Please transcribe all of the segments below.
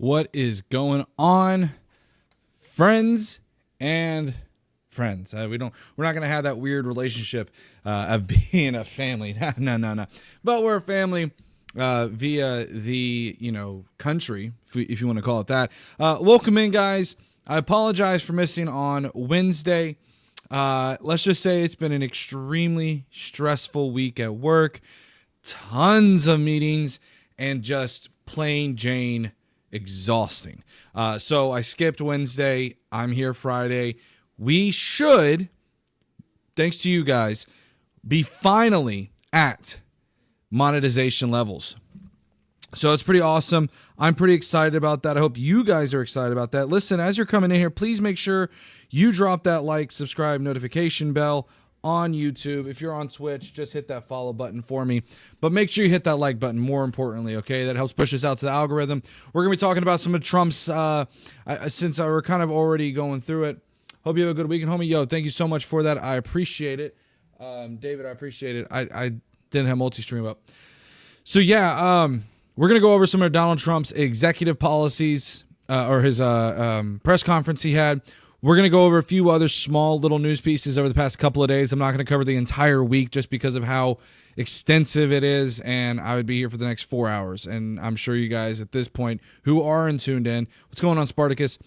What is going on, friends and friends? We're not gonna have that weird relationship of being a family. No. But we're a family via the country, if you want to call it that. Welcome in, guys. I apologize for missing on Wednesday. Let's just say it's been an extremely stressful week at work. Tons of meetings and just plain Jane exhausting. So I skipped Wednesday. I'm here Friday. We should, thanks to you guys, be finally at monetization levels. So it's pretty awesome. I'm pretty excited about that. I hope you guys are excited about that. Listen, as you're coming in here, please make sure you drop that like, subscribe, notification bell on YouTube. If you're on Twitch, just hit that follow button for me. But make sure you hit that like button, more importantly, okay? That helps push us out to the algorithm. We're going to be talking about some of Trump's, since we're kind of already going through it. Hope you have a good weekend, homie. Yo, thank you so much for that. I appreciate it. David, I appreciate it. I didn't have multi-stream up. So, yeah, we're going to go over some of Donald Trump's executive policies or his press conference he had. We're going to go over a few other small little news pieces over the past couple of days. I'm not going to cover the entire week just because of how extensive it is, and I would be here for the next 4 hours. And I'm sure you guys at this point who are tuned in, what's going on, Spartacus?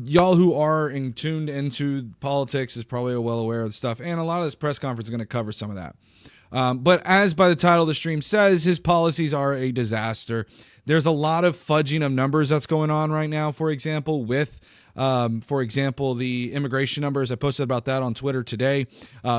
Y'all who are tuned into politics is probably well aware of the stuff, and a lot of this press conference is going to cover some of that. But as by the title of the stream says, his policies are a disaster. There's a lot of fudging of numbers that's going on right now, for example, with the immigration numbers. I posted about that on Twitter today.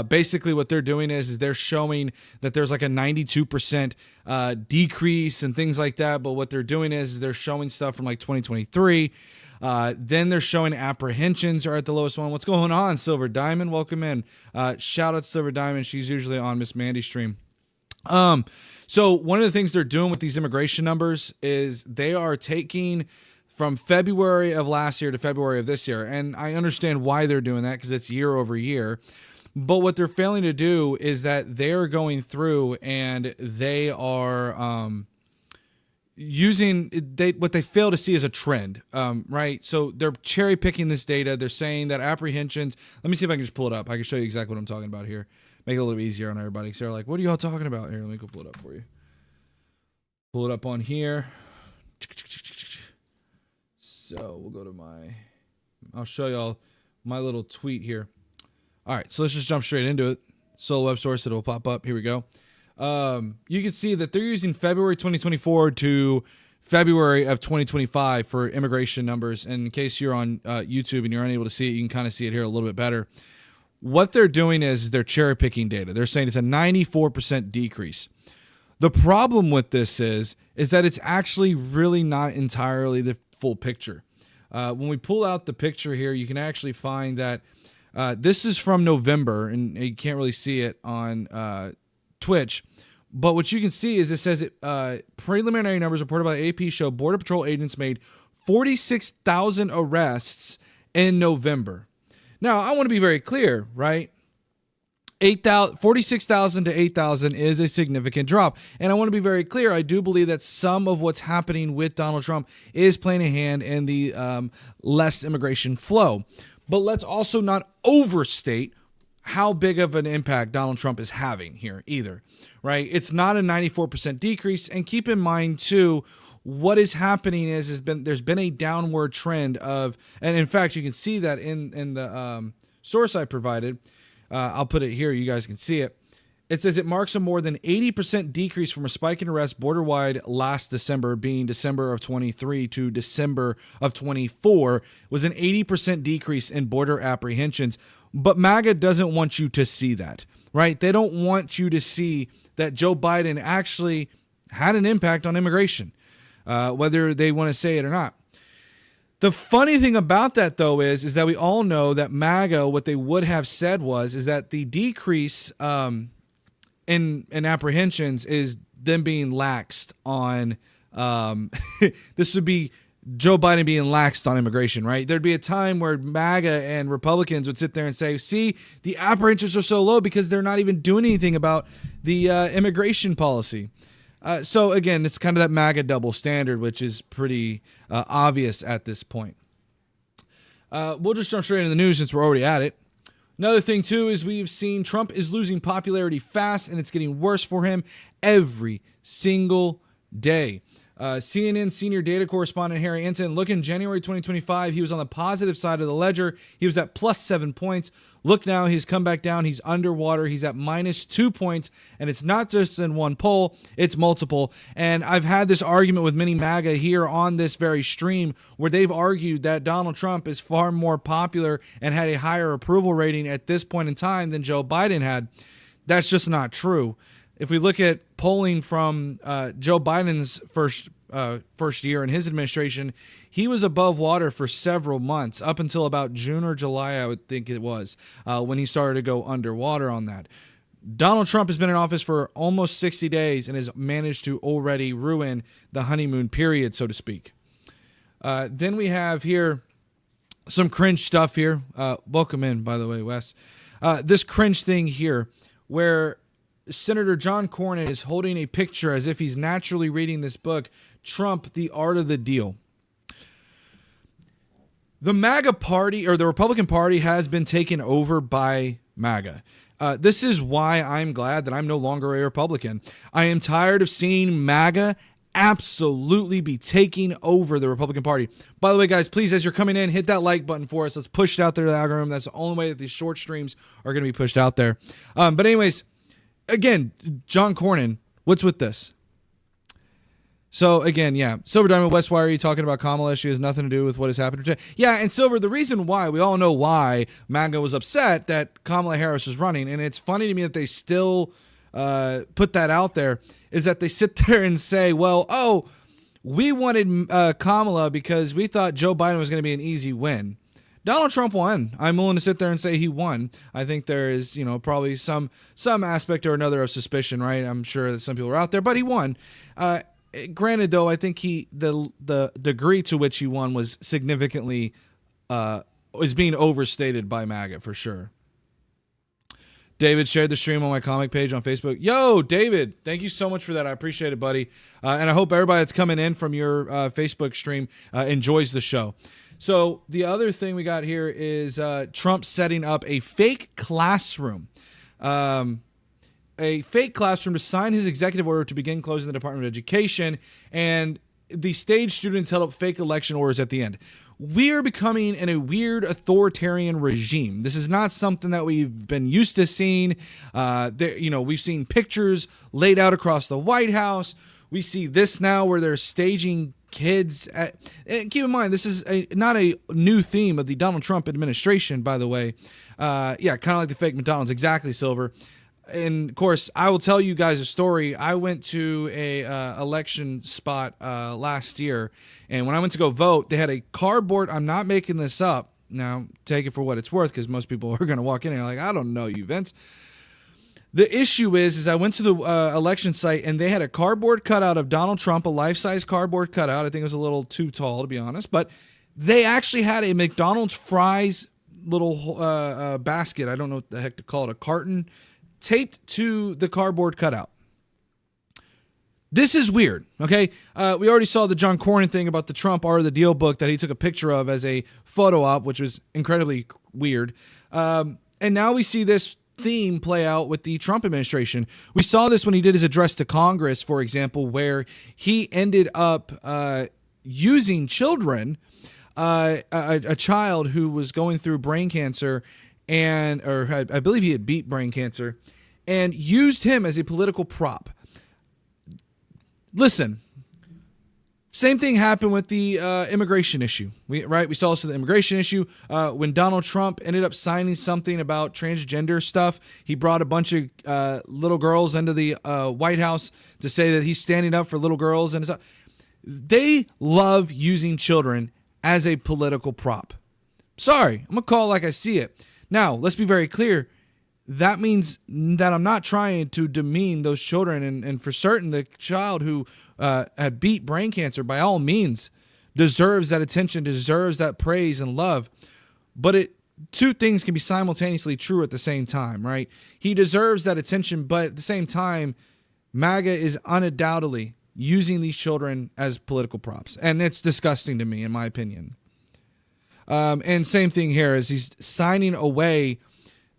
Basically, what they're doing is they're showing that there's like a 92% decrease and things like that. But what they're doing is they're showing stuff from like 2023. Then they're showing apprehensions are at the lowest one. What's going on, Silver Diamond? Welcome in. Shout out to Silver Diamond. She's usually on Miss Mandy's stream. So one of the things they're doing with these immigration numbers is they are taking from February of last year to February of this year. And I understand why they're doing that because it's year over year. But what they're failing to do is that they're going through and they are what they fail to see as a trend, right? So they're cherry picking this data. They're saying that apprehensions, let me see if I can just pull it up. I can show you exactly what I'm talking about here. Make it a little easier on everybody. So they're like, what are y'all talking about? Here, let me go pull it up for you. Pull it up on here. So we'll go to I'll show y'all my little tweet here. All right, so let's just jump straight into it. Solo web source, it'll pop up. Here we go. You can see that they're using February 2024 to February of 2025 for immigration numbers. And in case you're on YouTube and you're unable to see it, you can kind of see it here a little bit better. What they're doing is they're cherry picking data. They're saying it's a 94% decrease. The problem with this is that it's actually really not entirely the full picture. When we pull out the picture here, you can actually find that this is from November, and you can't really see it on Twitch. But what you can see is it says preliminary numbers reported by the AP show Border Patrol agents made 46,000 arrests in November. Now, I want to be very clear, right? 46,000 to 8,000 is a significant drop. And I want to be very clear. I do believe that some of what's happening with Donald Trump is playing a hand in the less immigration flow. But let's also not overstate how big of an impact Donald Trump is having here either, right? It's not a 94% decrease. And keep in mind, too, what is happening there's been a downward trend of, and in fact, you can see that in the source I provided. I'll put it here. You guys can see it. It says it marks a more than 80% decrease from a spike in arrests border-wide last December, being December of 23 to December of 24, was an 80% decrease in border apprehensions. But MAGA doesn't want you to see that, right? They don't want you to see that Joe Biden actually had an impact on immigration, whether they want to say it or not. The funny thing about that, though, is that we all know that MAGA, what they would have said is that the decrease in apprehensions is them being laxed on, this would be Joe Biden being laxed on immigration, right? There'd be a time where MAGA and Republicans would sit there and say, see, the apprehensions are so low because they're not even doing anything about the immigration policy. So again, it's kind of that MAGA double standard, which is pretty obvious at this point. We'll just jump straight into the news since we're already at it. Another thing, too, is we've seen Trump is losing popularity fast, and it's getting worse for him every single day. CNN senior data correspondent Harry Enton, look, in January 2025, he was on the positive side of the ledger. He was at plus 7 points. Look now, he's come back down. He's underwater. He's at minus 2 points, and it's not just in one poll, it's multiple. And I've had this argument with many MAGA here on this very stream where they've argued that Donald Trump is far more popular and had a higher approval rating at this point in time than Joe Biden had. That's just not true. If we look at polling from Joe Biden's first year in his administration, he was above water for several months, up until about June or July, I would think it was, when he started to go underwater on that. Donald Trump has been in office for almost 60 days and has managed to already ruin the honeymoon period, so to speak. Then we have here some cringe stuff here. Welcome in, by the way, Wes. This cringe thing here where Senator John Cornyn is holding a picture as if he's naturally reading this book, Trump, The Art of the Deal. The MAGA party, or the Republican Party, has been taken over by MAGA. This is why I'm glad that I'm no longer a Republican. I am tired of seeing MAGA absolutely be taking over the Republican Party. By the way, guys, please, as you're coming in, hit that like button for us. Let's push it out there to the algorithm. That's the only way that these short streams are going to be pushed out there. But anyways, again, John Cornyn, what's with this? So again, yeah, Silver Diamond West, why are you talking about Kamala? She has nothing to do with what has happened today. Yeah, and Silver, the reason why, we all know why MAGA was upset that Kamala Harris was running, and it's funny to me that they still put that out there, is that they sit there and say, well, we wanted Kamala because we thought Joe Biden was going to be an easy win. Donald Trump won. I'm willing to sit there and say he won. I think there is, probably some aspect or another of suspicion, right? I'm sure that some people are out there, but he won. Granted, though, I think the degree to which he won was significantly is being overstated by MAGA for sure. David shared the stream on my comic page on Facebook. Yo, David, thank you so much for that. I appreciate it, buddy. And I hope everybody that's coming in from your Facebook stream enjoys the show. So the other thing we got here is Trump setting up a fake classroom. A fake classroom to sign his executive order to begin closing the Department of Education, and the stage students held up fake election orders at the end. We're becoming in a weird authoritarian regime. This is not something that we've been used to seeing. We've seen pictures laid out across the White House. We see this now where they're staging kids. And keep in mind, this is not a new theme of the Donald Trump administration, by the way. Kind of like the fake McDonald's. Exactly, Silver. And of course, I will tell you guys a story. I went to a election spot last year, and when I went to go vote, they had a cardboard. I'm not making this up. Now, take it for what it's worth, because most people are going to walk in and are like, I don't know you, Vince. The issue is I went to the election site, and they had a cardboard cutout of Donald Trump, a life-size cardboard cutout. I think it was a little too tall, to be honest. But they actually had a McDonald's fries little basket. I don't know what the heck to call it, a carton, taped to the cardboard cutout. This is weird, okay? We already saw the John Cornyn thing about the Trump Art of the Deal book that he took a picture of as a photo op, which was incredibly weird. And now we see this theme play out with the Trump administration. We saw this when he did his address to Congress, for example, where he ended up using children, a child who was going through brain cancer, I believe he had beat brain cancer, and used him as a political prop. Listen, same thing happened with the immigration issue. We saw this with the immigration issue. When Donald Trump ended up signing something about transgender stuff, he brought a bunch of little girls into the White House to say that he's standing up for little girls and stuff. They love using children as a political prop. Sorry, I'm going to call it like I see it. Now, let's be very clear. That means that I'm not trying to demean those children. And for certain, the child who had beat brain cancer, by all means, deserves that attention, deserves that praise and love. But two things can be simultaneously true at the same time, right? He deserves that attention, but at the same time, MAGA is undoubtedly using these children as political props. And it's disgusting to me, in my opinion. And same thing here is he's signing away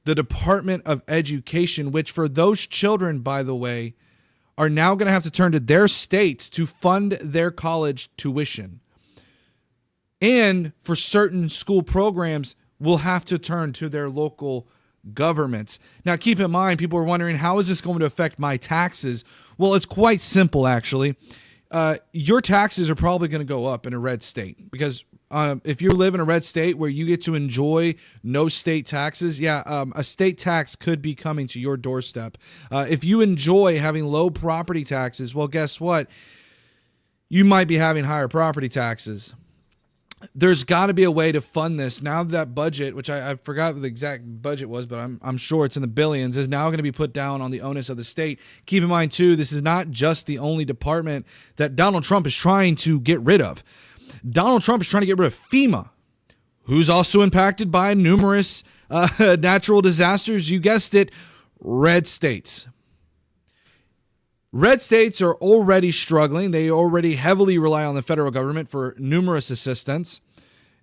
the Department of Education, which for those children, by the way, are now going to have to turn to their states to fund their college tuition. And for certain school programs, will have to turn to their local governments. Now, keep in mind, people are wondering, how is this going to affect my taxes? Well, it's quite simple, actually. Your taxes are probably going to go up in a red state because if you live in a red state where you get to enjoy no state taxes, a state tax could be coming to your doorstep. If you enjoy having low property taxes, well, guess what? You might be having higher property taxes. There's got to be a way to fund this. Now that budget, which I forgot what the exact budget was, but I'm sure it's in the billions, is now going to be put down on the onus of the state. Keep in mind, too, this is not just the only department that Donald Trump is trying to get rid of. Donald Trump is trying to get rid of FEMA, who's also impacted by numerous natural disasters. You guessed it, red states. Red states are already struggling. They already heavily rely on the federal government for numerous assistance,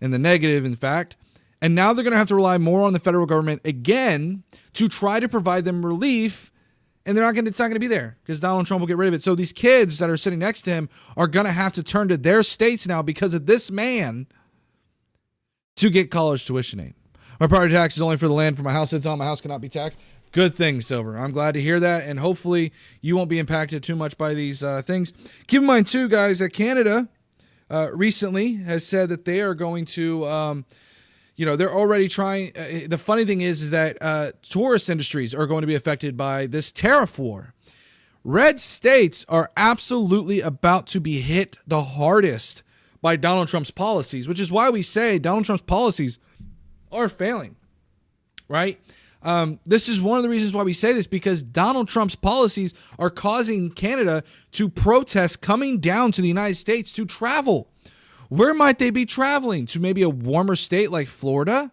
in the negative, in fact. And now they're going to have to rely more on the federal government again to try to provide them relief. And it's not going to be there because Donald Trump will get rid of it. So these kids that are sitting next to him are going to have to turn to their states now because of this man to get college tuition aid. My property tax is only for the land for my house sits on. My house cannot be taxed. Good thing, Silver. I'm glad to hear that, and hopefully you won't be impacted too much by these things. Keep in mind, too, guys, that Canada recently has said that they are going to, they're already trying. The funny thing is that tourist industries are going to be affected by this tariff war. Red states are absolutely about to be hit the hardest by Donald Trump's policies, which is why we say Donald Trump's policies are failing, right? This is one of the reasons why we say this, because Donald Trump's policies are causing Canada to protest coming down to the United States to travel. Where might they be traveling? To maybe a warmer state like Florida,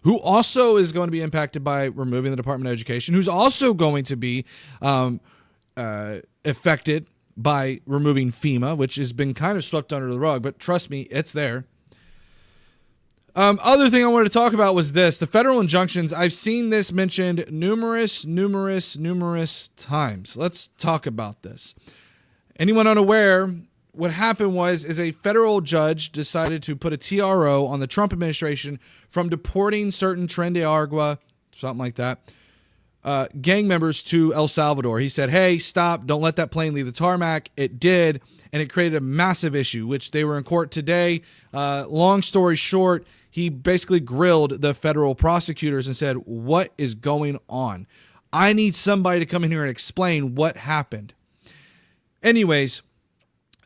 who also is going to be impacted by removing the Department of Education, who's also going to be affected by removing FEMA, which has been kind of swept under the rug, but trust me, it's there. Other thing I wanted to talk about was this. The federal injunctions, I've seen this mentioned numerous times. Let's talk about this. Anyone unaware, what happened is a federal judge decided to put a TRO on the Trump administration from deporting certain Tren de Agua, something like that, gang members to El Salvador. He said, hey, stop, don't let that plane leave the tarmac. It did, and it created a massive issue, which they were in court today. Long story short, he basically grilled the federal prosecutors and said, what is going on? I need somebody to come in here and explain what happened. Anyways,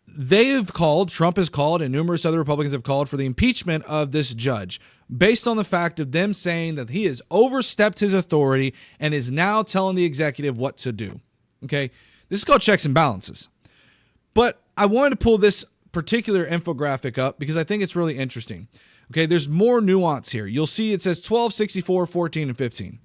Trump has called, and numerous other Republicans have called for the impeachment of this judge based on the fact of them saying that he has overstepped his authority and is now telling the executive what to do. Okay, this is called checks and balances. But I wanted to pull this particular infographic up because I think it's really interesting. Okay, there's more nuance here. You'll see it says 12, 64, 14, and 15.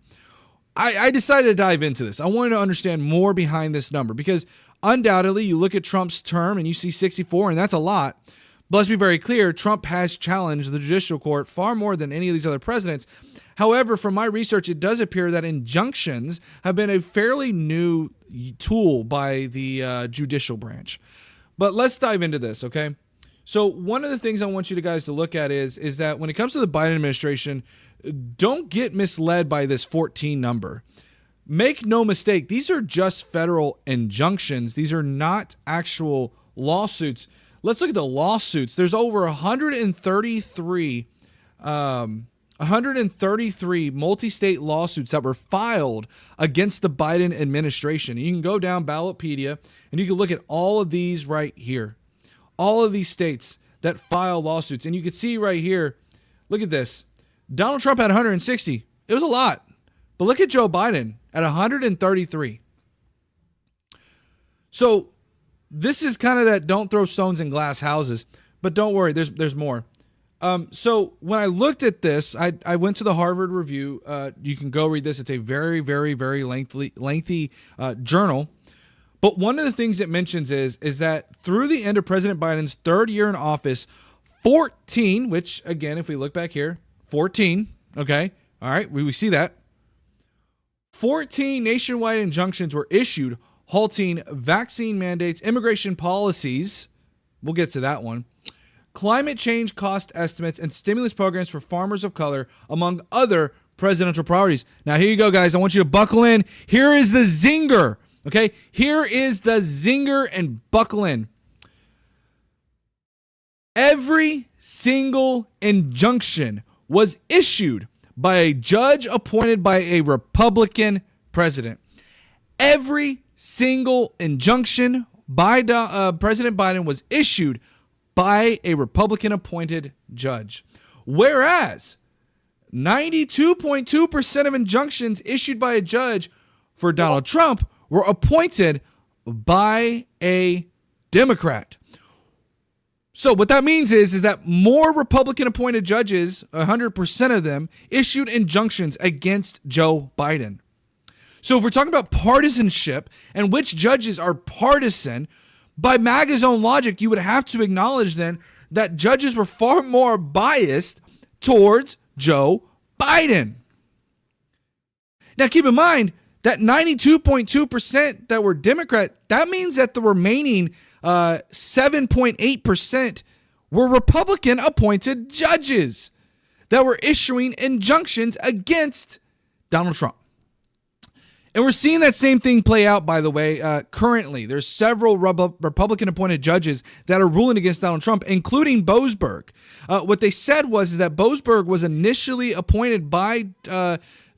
I decided to dive into this. I wanted to understand more behind this number because undoubtedly you look at Trump's term and you see 64, and that's a lot. But let's be very clear, Trump has challenged the judicial court far more than any of these other presidents. However, from my research, it does appear that injunctions have been a fairly new tool by the judicial branch. But let's dive into this, okay? So one of the things I want you guys to look at is that when it comes to the Biden administration, don't get misled by this 14 number. Make no mistake, these are just federal injunctions. These are not actual lawsuits. Let's look at the lawsuits. There's over 133 multi-state lawsuits that were filed against the Biden administration. You can go down Ballotpedia and you can look at all of these right here. All of these states that file lawsuits. And you can see right here, look at this. Donald Trump had 160. It was a lot. But look at Joe Biden at 133. So this is kind of that don't throw stones in glass houses. But don't worry, there's more. So when I looked at this, I went to the Harvard Review. You can go read this. It's a very, very, very lengthy journal. But one of the things it mentions is that through the end of President Biden's third year in office, 14, which again, if we look back here, 14, okay, all right, we see that. 14 nationwide injunctions were issued halting vaccine mandates, immigration policies, we'll get to that one, climate change cost estimates, and stimulus programs for farmers of color, among other presidential priorities. Now, here you go, guys. I want you to buckle in. Here is the zinger, okay? Here is the zinger, and buckle in. Every single injunction was issued by a judge appointed by a Republican president. Every single injunction by President Biden was issued by a Republican appointed judge. Whereas 92.2% of injunctions issued by a judge for Donald Trump were appointed by a Democrat. So what that means is that more Republican appointed judges, 100% of them, issued injunctions against Joe Biden. So if we're talking about partisanship and which judges are partisan, by MAGA's own logic, you would have to acknowledge then that judges were far more biased towards Joe Biden. Now keep in mind that 92.2% that were Democrat, that means that the remaining 7.8% were Republican appointed judges that were issuing injunctions against Donald Trump. And we're seeing that same thing play out, by the way, currently. There's several Republican-appointed judges that are ruling against Donald Trump, including Boasberg. What they said was that Boasberg was initially appointed by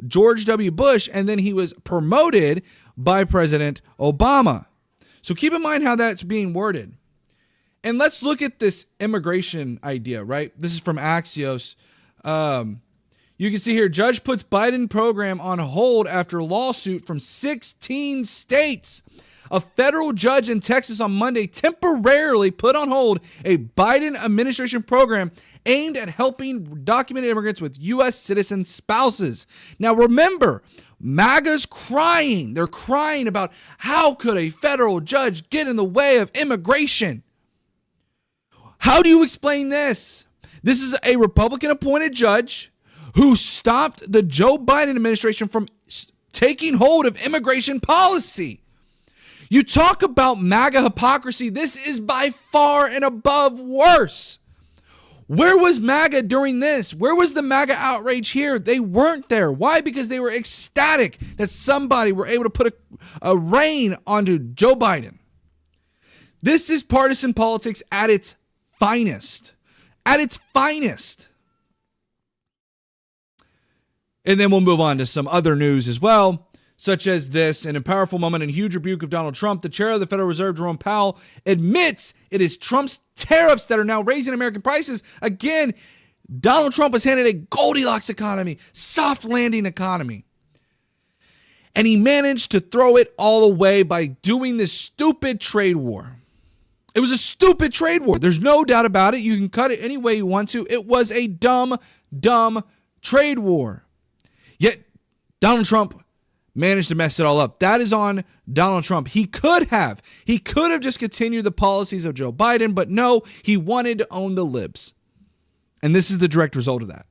George W. Bush, and then he was promoted by President Obama. So keep in mind how that's being worded. And let's look at this immigration idea, right? This is from Axios. You can see here, judge puts Biden program on hold after lawsuit from 16 states. A federal judge in Texas on Monday temporarily put on hold a Biden administration program aimed at helping documented immigrants with U.S. citizen spouses. Now remember, MAGA's crying. They're crying about how could a federal judge get in the way of immigration? How do you explain this? This is a Republican appointed judge who stopped the Joe Biden administration from taking hold of immigration policy. You talk about MAGA hypocrisy. This is by far and above worse. Where was MAGA during this? Where was the MAGA outrage here? They weren't there. Why? Because they were ecstatic that somebody were able to put a rein onto Joe Biden. This is partisan politics at its finest. At its finest. And then we'll move on to some other news as well, such as this. In a powerful moment and huge rebuke of Donald Trump, the chair of the Federal Reserve, Jerome Powell, admits it is Trump's tariffs that are now raising American prices. Again, Donald Trump was handed a Goldilocks economy, soft landing economy. And he managed to throw it all away by doing this stupid trade war. It was a stupid trade war. There's no doubt about it. You can cut it any way you want to. It was a dumb trade war. Yet Donald Trump managed to mess it all up. That is on Donald Trump. He could have just continued the policies of Joe Biden, but no, he wanted to own the libs. And this is the direct result of that.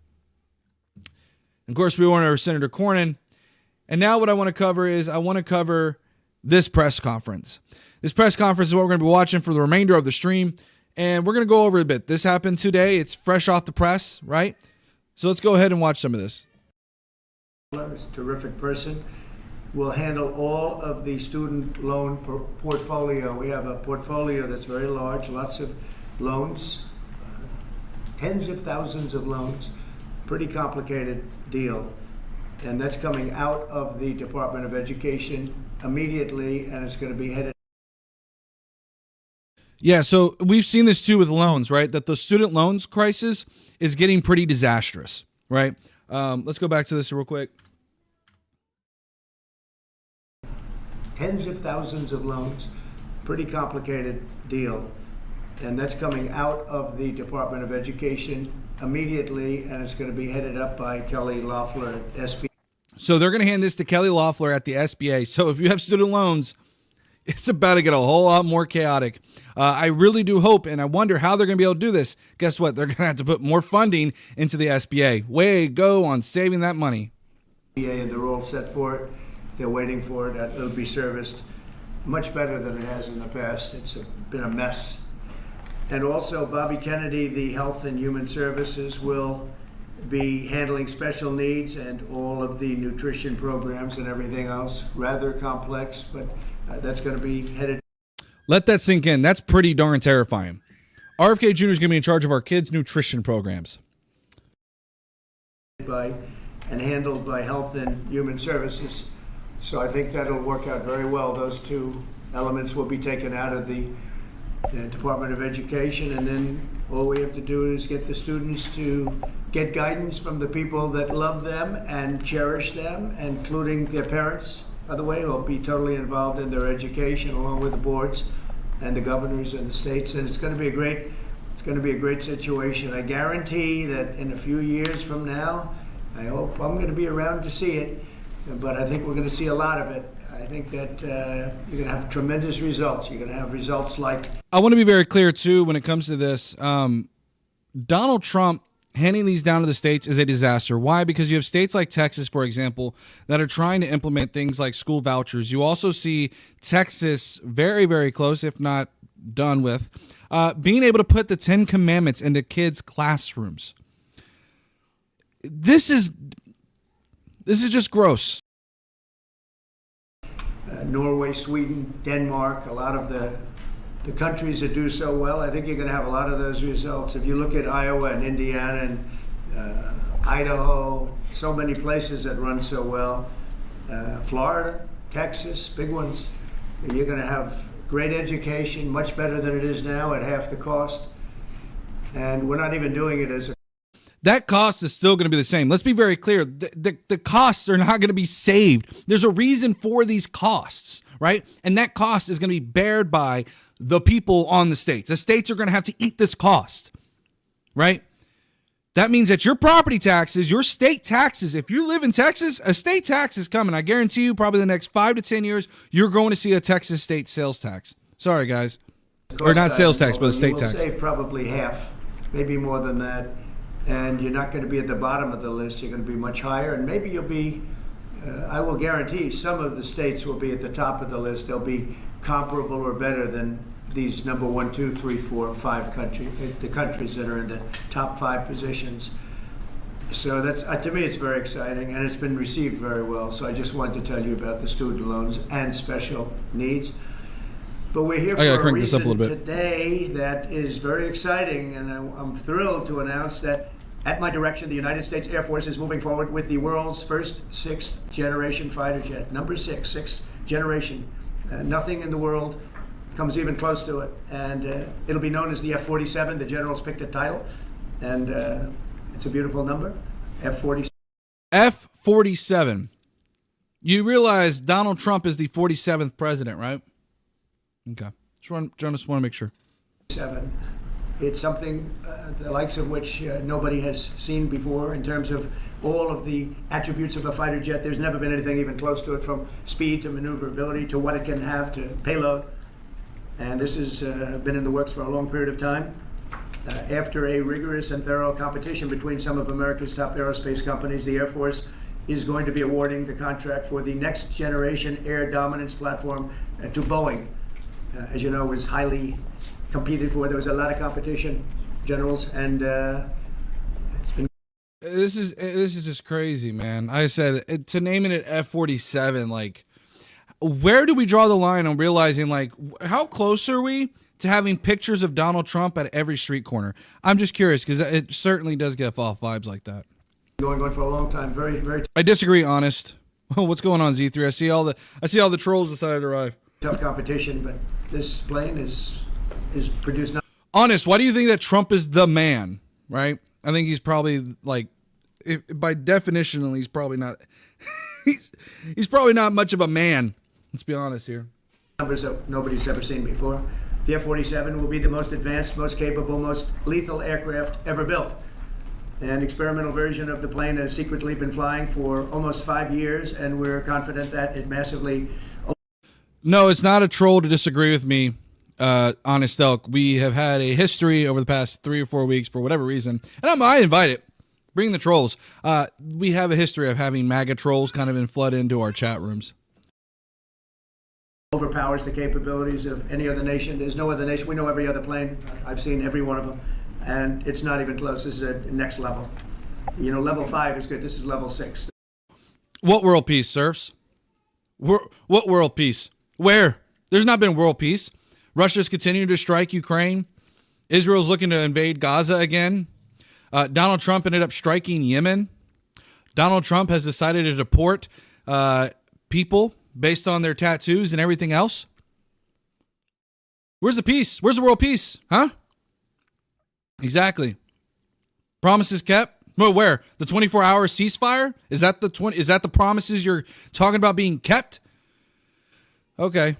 Of course, we want our Senator Cornyn. And now what I want to cover is I want to cover this press conference. This press conference is what we're going to be watching for the remainder of the stream. And we're going to go over a bit. This happened today. It's fresh off the press, right? So let's go ahead and watch some of this. He's a terrific person. Will handle all of the student loan portfolio. We have a portfolio that's very large, lots of loans, tens of thousands of loans, pretty complicated deal. And that's coming out of the Department of Education immediately, and it's going to be headed. Yeah, so we've seen this too with loans, right? That the student loans crisis is getting pretty disastrous, right? Let's go back to this real quick. Tens of thousands of loans, pretty complicated deal. And that's coming out of the Department of Education immediately, and it's going to be headed up by Kelly Loeffler at SBA. So they're going to hand this to Kelly Loeffler at the SBA. So if you have student loans, It's about to get a whole lot more chaotic. I really do hope, and I wonder how they're going to be able to do this. Guess what? They're going to have to put more funding into the SBA. Way to go on saving that money. And they're all set for it. They're waiting for it. It'll be serviced much better than it has in the past. It's been a mess. And also, Bobby Kennedy, the Health and Human Services, will be handling special needs and all of the nutrition programs and everything else. Rather complex, but that's going to be headed. Let that sink in. That's pretty darn terrifying. RFK Jr. is going to be in charge of our kids' nutrition programs. And handled by Health and Human Services. So I think that'll work out very well. Those two elements will be taken out of the Department of Education, and then all we have to do is get the students to get guidance from the people that love them and cherish them, including their parents, by the way, who will be totally involved in their education along with the boards and the governors and the states. And it's going to be a great situation. I guarantee that in a few years from now, I hope I'm going to be around to see it, but I think we're going to see a lot of it. I think that you're going to have tremendous results. You're going to have results like... I want to be very clear, too, when it comes to this. Donald Trump handing these down to the states is a disaster. Why? Because you have states like Texas, for example, that are trying to implement things like school vouchers. You also see Texas very, very close, if not done with, being able to put the 10 Commandments into kids' classrooms. This is just gross. Norway, Sweden, Denmark, a lot of the countries that do so well, I think you're going to have a lot of those results. If you look at Iowa and Indiana and Idaho, so many places that run so well, Florida, Texas, big ones, you're going to have great education, much better than it is now at half the cost. And we're not even doing it as a... That cost is still going to be the same. Let's be very clear. The costs are not going to be saved. There's a reason for these costs, right? And that cost is going to be bared by the people on the states. The states are going to have to eat this cost, right? That means that your property taxes, your state taxes, if you live in Texas, a state tax is coming. I guarantee you probably the next 5 to 10 years, you're going to see a Texas state sales tax. Sorry, guys. Or not sales tax, but a state tax. You'll save probably half, maybe more than that. And you're not going to be at the bottom of the list. You're going to be much higher. And maybe you'll be, I will guarantee some of the states will be at the top of the list. They'll be comparable or better than these number 1, 2, 3, 4, 5 the countries that are in the top 5 positions. So that's, to me, it's very exciting, and it's been received very well. So I just wanted to tell you about the student loans and special needs. But we're here for a reason today that is very exciting, and I'm thrilled to announce that at my direction, the United States Air Force is moving forward with the world's first 6th generation fighter jet. Number 6, 6th generation. Nothing in the world comes even close to it. And it'll be known as the F-47. The generals picked a title, and it's a beautiful number, F-47. F-47. You realize Donald Trump is the 47th president, right? Okay. Just want to make sure. 7. It's something the likes of which nobody has seen before in terms of all of the attributes of a fighter jet. There's never been anything even close to it, from speed to maneuverability to what it can have to payload. And this has been in the works for a long period of time. After a rigorous and thorough competition between some of America's top aerospace companies, the Air Force is going to be awarding the contract for the next generation air dominance platform to Boeing. As you know, was highly competed for. There was a lot of competition, generals, and it's been... This is just crazy, man. I said, to name it F-47, like, where do we draw the line on realizing, like, how close are we to having pictures of Donald Trump at every street corner? I'm just curious, because it certainly does give off vibes like that. Going on for a long time. Very, very... I disagree, honest. What's going on, Z3? I see all the trolls decided to arrive. Tough competition, but this plane is produced... Honest, why do you think that Trump is the man, right? I think he's probably, like, by definition, he's probably not... he's probably not much of a man. Let's be honest here. Numbers that nobody's ever seen before. The F-47 will be the most advanced, most capable, most lethal aircraft ever built. An experimental version of the plane has secretly been flying for almost 5 years, and we're confident that it massively... No, it's not a troll to disagree with me, Honest Elk. We have had a history over the past 3 or 4 weeks for whatever reason, and I invite it. Bring the trolls. We have a history of having MAGA trolls kind of flood into our chat rooms. Overpowers the capabilities of any other nation. There's no other nation. We know every other plane. I've seen every one of them, and it's not even close. This is a next level. You know, level 5 is good. This is level 6. What world peace, serfs? What world peace? Where? There's not been world peace. Russia's continuing to strike Ukraine. Israel's looking to invade Gaza again. Donald Trump ended up striking Yemen. Donald Trump has decided to deport people based on their tattoos and everything else. Where's the peace? Where's the world peace? Huh? Exactly. Promises kept. Well, where? The 24-hour ceasefire? Is that the promises you're talking about being kept? Okay.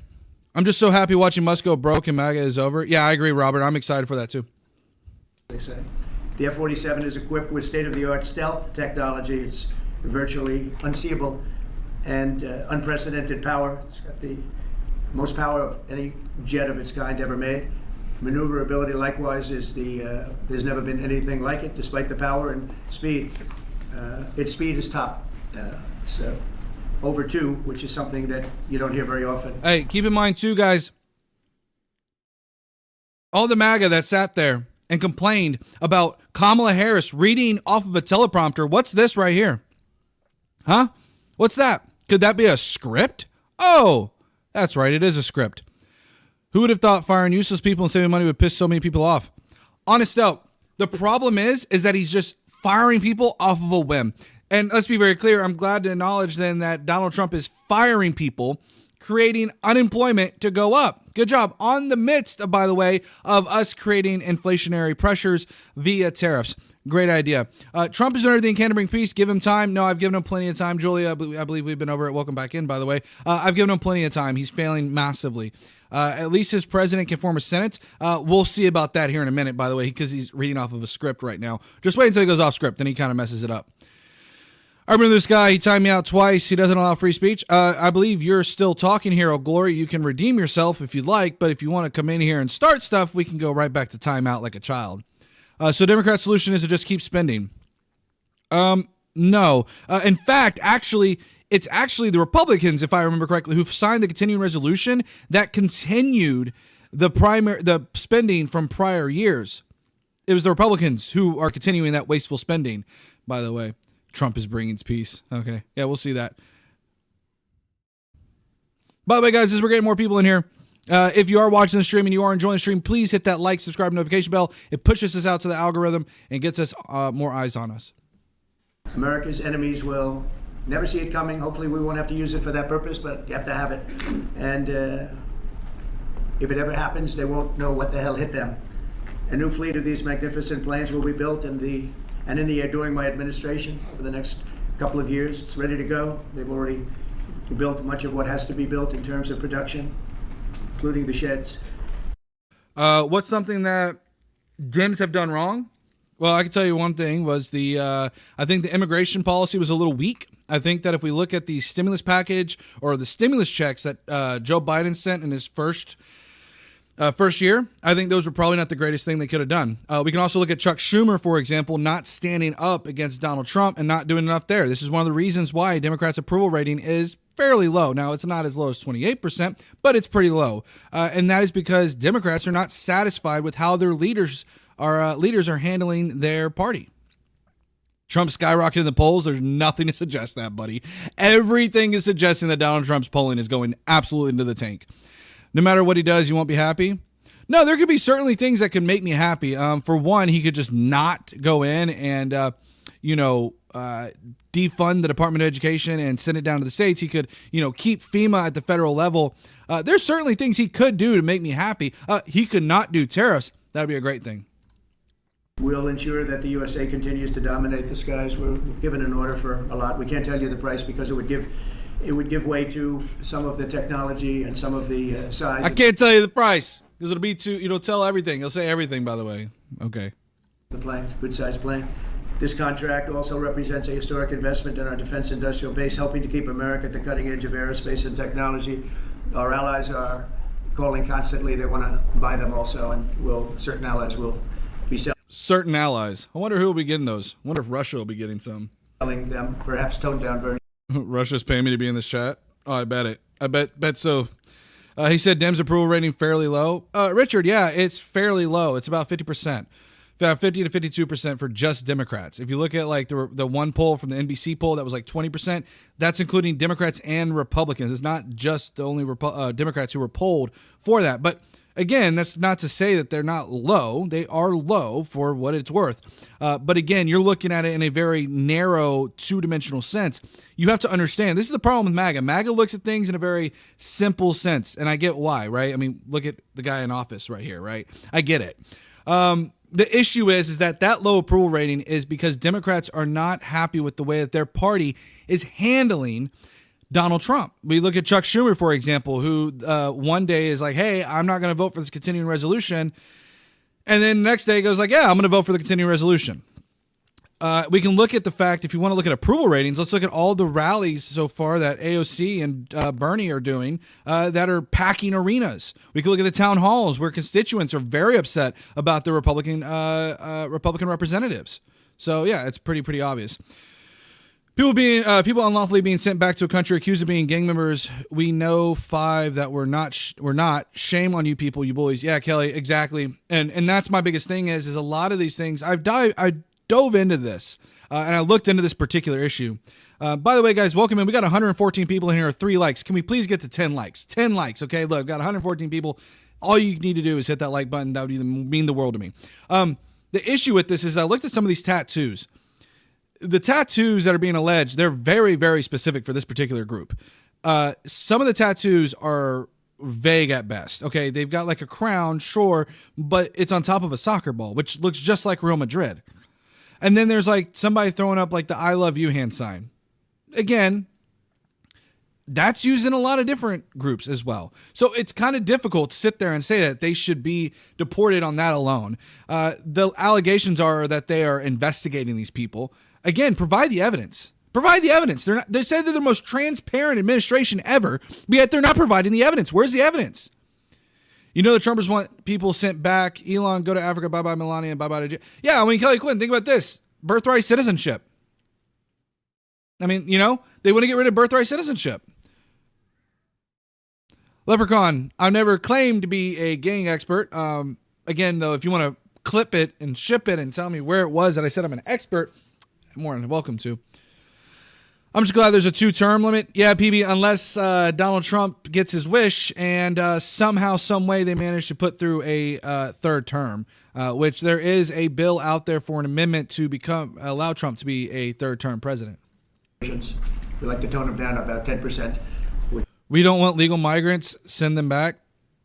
I'm just so happy watching Musk go broke and MAGA is over. Yeah, I agree, Robert. I'm excited for that too. They say. The F-47 is equipped with state-of-the-art stealth technology. It's virtually unseeable and unprecedented power. It's got the most power of any jet of its kind ever made. Maneuverability, likewise, is there's never been anything like it, despite the power and speed. Its speed is top. It's over 2, which is something that you don't hear very often. Hey, keep in mind too, guys, all the MAGA that sat there and complained about Kamala Harris reading off of a teleprompter. What's this right here? Huh? What's that? Could that be a script? Oh, that's right. It is a script. Who would have thought firing useless people and saving money would piss so many people off? Honest Elk, the problem is that he's just firing people off of a whim. And let's be very clear. I'm glad to acknowledge then that Donald Trump is firing people, creating unemployment to go up. Good job. On the midst, by the way, of us creating inflationary pressures via tariffs. Great idea. Trump is doing everything he can to bring peace. Give him time. No, I've given him plenty of time. Julia, I believe we've been over it. Welcome back in, by the way. I've given him plenty of time. He's failing massively. At least his president can form a Senate. We'll see about that here in a minute, by the way, because he's reading off of a script right now. Just wait until he goes off script, then he kind of messes it up. I remember this guy. He timed me out twice. He doesn't allow free speech. I believe you're still talking here, oh glory. You can redeem yourself if you'd like, but if you want to come in here and start stuff, we can go right back to timeout like a child. So Democrats' solution is to just keep spending. No. In fact, it's actually the Republicans, if I remember correctly, who've signed the continuing resolution that continued the spending from prior years. It was the Republicans who are continuing that wasteful spending, by the way. Trump is bringing peace. Okay. Yeah, we'll see that. By the way, guys, as we're getting more people in here, if you are watching the stream and you are enjoying the stream, please hit that like, subscribe, notification bell. It pushes us out to the algorithm and gets us more eyes on us. America's enemies will never see it coming. Hopefully we won't have to use it for that purpose, but you have to have it. And if it ever happens, they won't know what the hell hit them. A new fleet of these magnificent planes will be built in the air during my administration over the next couple of years. It's ready to go. They've already built much of what has to be built in terms of production, including the sheds. What's something that Dems have done wrong? Well, I can tell you one thing was I think the immigration policy was a little weak. I think that if we look at the stimulus package or the stimulus checks that Joe Biden sent in his first year, I think those were probably not the greatest thing they could have done. We can also look at Chuck Schumer, for example, not standing up against Donald Trump and not doing enough there. This is one of the reasons why Democrats' approval rating is fairly low. Now, it's not as low as 28%, but it's pretty low. And that is because Democrats are not satisfied with how their leaders are handling their party. Trump skyrocketed in the polls. There's nothing to suggest that, buddy. Everything is suggesting that Donald Trump's polling is going absolutely into the tank. No matter what he does, you won't be happy? No, there could be certainly things that could make me happy. For one, he could just not go in and, defund the Department of Education and send it down to the states. He could, keep FEMA at the federal level. There's certainly things he could do to make me happy. He could not do tariffs. That would be a great thing. We'll ensure that the USA continues to dominate the skies. We've given an order for a lot. We can't tell you the price because it would give way to some of the technology and some of the size. I can't tell you the price because it'll be it'll tell everything. It'll say everything, by the way. Okay. The plane, good sized plane. This contract also represents a historic investment in our defense industrial base, helping to keep America at the cutting edge of aerospace and technology. our allies are calling constantly. They want to buy them also, and certain allies will be certain allies. I wonder who will be getting those. I wonder if Russia will be getting some. selling them, perhaps toned down versions. Russia's paying me to be in this chat. Oh, I bet it. I bet so. He said Dems approval rating fairly low. Richard, yeah, it's fairly low. It's about 50%. About 50 to 52% for just Democrats. If you look at like the one poll from the NBC poll that was like 20%, that's including Democrats and Republicans. It's not just the only Democrats who were polled for that. But again, that's not to say that they're not low. They are low for what it's worth. But again, you're looking at it in a very narrow, two-dimensional sense. You have to understand, this is the problem with MAGA. MAGA looks at things in a very simple sense, and I get why, right? I mean, look at the guy in office right here, right? I get it. The issue is that low approval rating is because Democrats are not happy with the way that their party is handling Donald Trump. We look at Chuck Schumer, for example, who one day is like, hey, I'm not going to vote for this continuing resolution. And then the next day goes like, yeah, I'm going to vote for the continuing resolution. We can look at the fact, if you want to look at approval ratings, let's look at all the rallies so far that AOC and Bernie are doing that are packing arenas. We can look at the town halls where constituents are very upset about the Republican representatives. So yeah, it's pretty obvious. People unlawfully being sent back to a country accused of being gang members. We know 5 that were not. Shame on you people, you bullies. Yeah, Kelly, exactly. And that's my biggest thing is a lot of these things. I dove into this and I looked into this particular issue. By the way, guys, welcome in. We got 114 people in here, 3 likes. Can we please get to 10 likes? 10 likes, okay? Look, got 114 people. All you need to do is hit that like button. That would mean the world to me. The issue with this is I looked at some of these tattoos. The tattoos that are being alleged, they're very, very specific for this particular group. Some of the tattoos are vague at best. Okay, they've got like a crown, sure, but it's on top of a soccer ball, which looks just like Real Madrid. And then there's like somebody throwing up like the I love you hand sign. Again, that's used in a lot of different groups as well. So it's kind of difficult to sit there and say that they should be deported on that alone. The allegations are that they are investigating these people. Again, provide the evidence. Provide the evidence. They said they're the most transparent administration ever, but yet they're not providing the evidence. Where's the evidence? You know the Trumpers want people sent back. Elon, go to Africa. Bye-bye Melania and bye-bye to... Yeah, I mean, Kelly Quinn, think about this. Birthright citizenship. I mean, you know, they want to get rid of birthright citizenship. Leprechaun, I've never claimed to be a gang expert. Again, though, if you want to clip it and ship it and tell me where it was that I said I'm an expert, more than welcome to. I'm just glad there's a 2-term limit. Yeah, PB, unless Donald Trump gets his wish and somehow, some way they manage to put through a 3rd term, which there is a bill out there for an amendment to allow Trump to be a 3rd term president. We like to tone them down about 10%. We don't want legal migrants, send them back.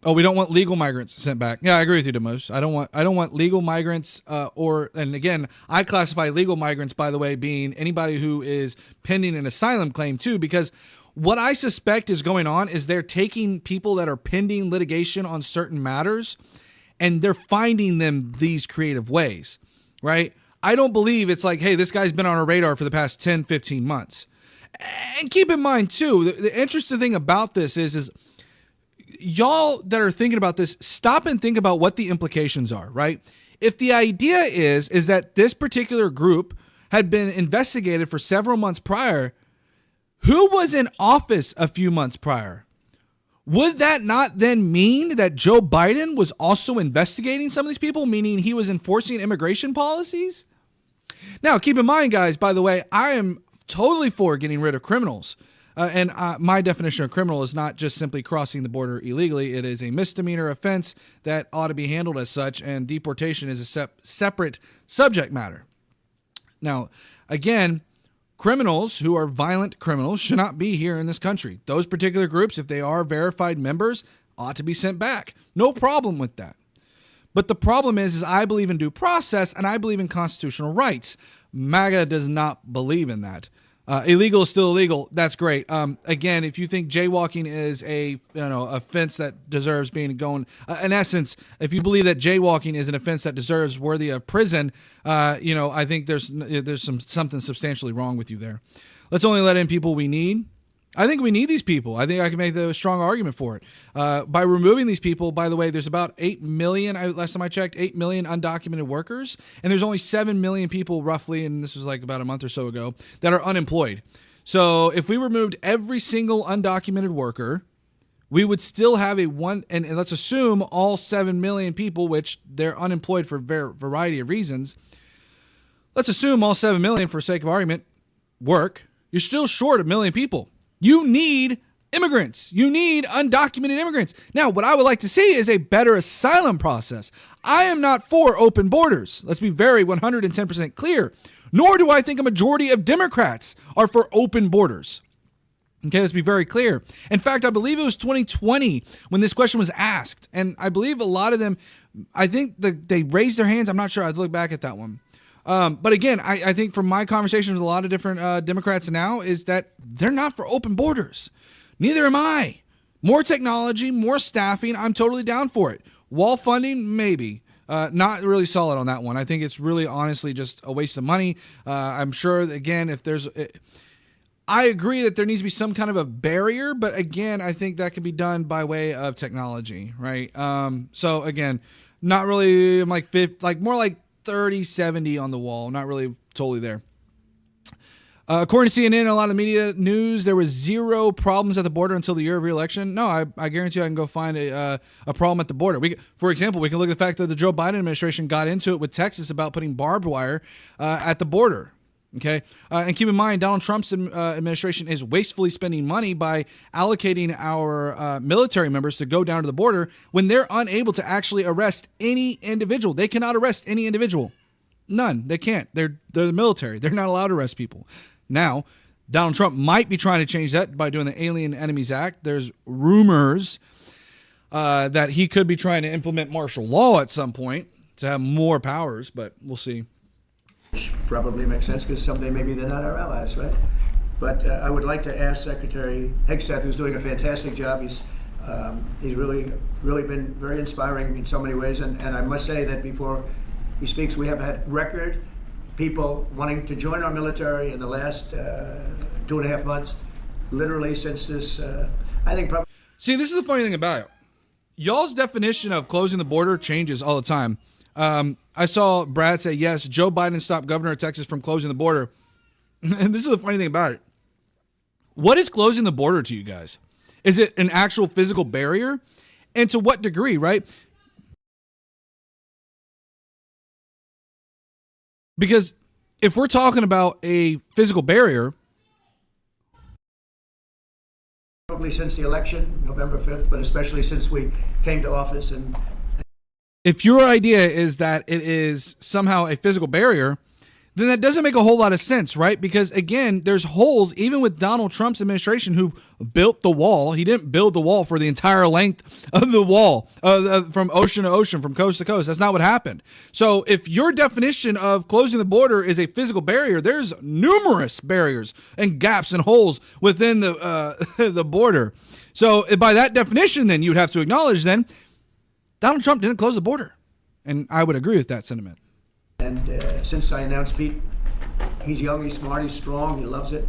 Oh, we don't want legal migrants sent back. Yeah, I agree with you, Demos. I don't want legal migrants and again, I classify legal migrants, by the way, being anybody who is pending an asylum claim too, because what I suspect is going on is they're taking people that are pending litigation on certain matters and they're finding them these creative ways, right? I don't believe it's like, hey, this guy's been on our radar for the past 10, 15 months. And keep in mind too, the interesting thing about this is y'all that are thinking about this, stop and think about what the implications are, right? If the idea is that this particular group had been investigated for several months prior, who was in office a few months prior? Would that not then mean that Joe Biden was also investigating some of these people, meaning he was enforcing immigration policies? Now, keep in mind, guys, by the way, I am totally for getting rid of criminals. And my definition of criminal is not just simply crossing the border illegally. It is a misdemeanor offense that ought to be handled as such, and deportation is a separate subject matter. Now, again, criminals who are violent criminals should not be here in this country. Those particular groups, if they are verified members, ought to be sent back. No problem with that. But the problem is I believe in due process and I believe in constitutional rights. MAGA does not believe in that. Illegal is still illegal. That's great. Again, if you think jaywalking is a offense that deserves being going, in essence, if you believe that jaywalking is an offense that deserves worthy of prison, I think there's something substantially wrong with you there. Let's only let in people we need. I think we need these people. I think I can make a strong argument for it. By removing these people, by the way, there's about 8 million, last time I checked, 8 million undocumented workers, and there's only 7 million people roughly, and this was like about a month or so ago, that are unemployed. So if we removed every single undocumented worker, we would still have and let's assume all 7 million people, which they're unemployed for a variety of reasons. Let's assume all 7 million, for sake of argument, work. You're still short 1 million people. You need immigrants. You need undocumented immigrants. Now, what I would like to see is a better asylum process. I am not for open borders. Let's be very 110% clear. Nor do I think a majority of Democrats are for open borders. Okay, let's be very clear. In fact, I believe it was 2020 when this question was asked. And I believe a lot of them, I think they raised their hands. I'm not sure. I'd look back at that one. But again, I think from my conversations with a lot of different Democrats now is that they're not for open borders. Neither am I. More technology, more staffing, I'm totally down for it. Wall funding, maybe. Not really solid on that one. I think it's really honestly just a waste of money. I'm sure, again, I agree that there needs to be some kind of a barrier, but again, I think that can be done by way of technology, right? So again, not really, I'm like more like 30-70 on the wall. Not really totally there. According to CNN and a lot of the media news, there was 0 problems at the border until the year of re-election. No, I guarantee you I can go find a problem at the border. For example, we can look at the fact that the Joe Biden administration got into it with Texas about putting barbed wire at the border. Okay, and keep in mind, Donald Trump's administration is wastefully spending money by allocating our military members to go down to the border when they're unable to actually arrest any individual. They cannot arrest any individual. None. They can't. They're the military. They're not allowed to arrest people. Now, Donald Trump might be trying to change that by doing the Alien Enemies Act. There's rumors that he could be trying to implement martial law at some point to have more powers, but we'll see. Probably makes sense because someday maybe they're not our allies, right? But I would like to ask Secretary Hegseth, who's doing a fantastic job. He's really been very inspiring in so many ways. And I must say that before he speaks, we have had record people wanting to join our military in the last 2.5 months, literally since this, I think probably. See, this is the funny thing about it. Y'all's definition of closing the border changes all the time. I saw Brad say, yes, Joe Biden stopped Governor of Texas from closing the border. And this is the funny thing about it. What is closing the border to you guys? Is it an actual physical barrier? And to what degree, right? Because if we're talking about a physical barrier, probably since the election, November 5th, but especially since we came to office. And if your idea is that it is somehow a physical barrier, then that doesn't make a whole lot of sense, right? Because again, there's holes even with Donald Trump's administration who built the wall. He didn't build the wall for the entire length of the wall from ocean to ocean, from coast to coast. That's not what happened. So if your definition of closing the border is a physical barrier, there's numerous barriers and gaps and holes within the border. So by that definition, then you would have to acknowledge then Donald Trump didn't close the border. And I would agree with that sentiment. And since I announced Pete, he's young, he's smart, he's strong, he loves it,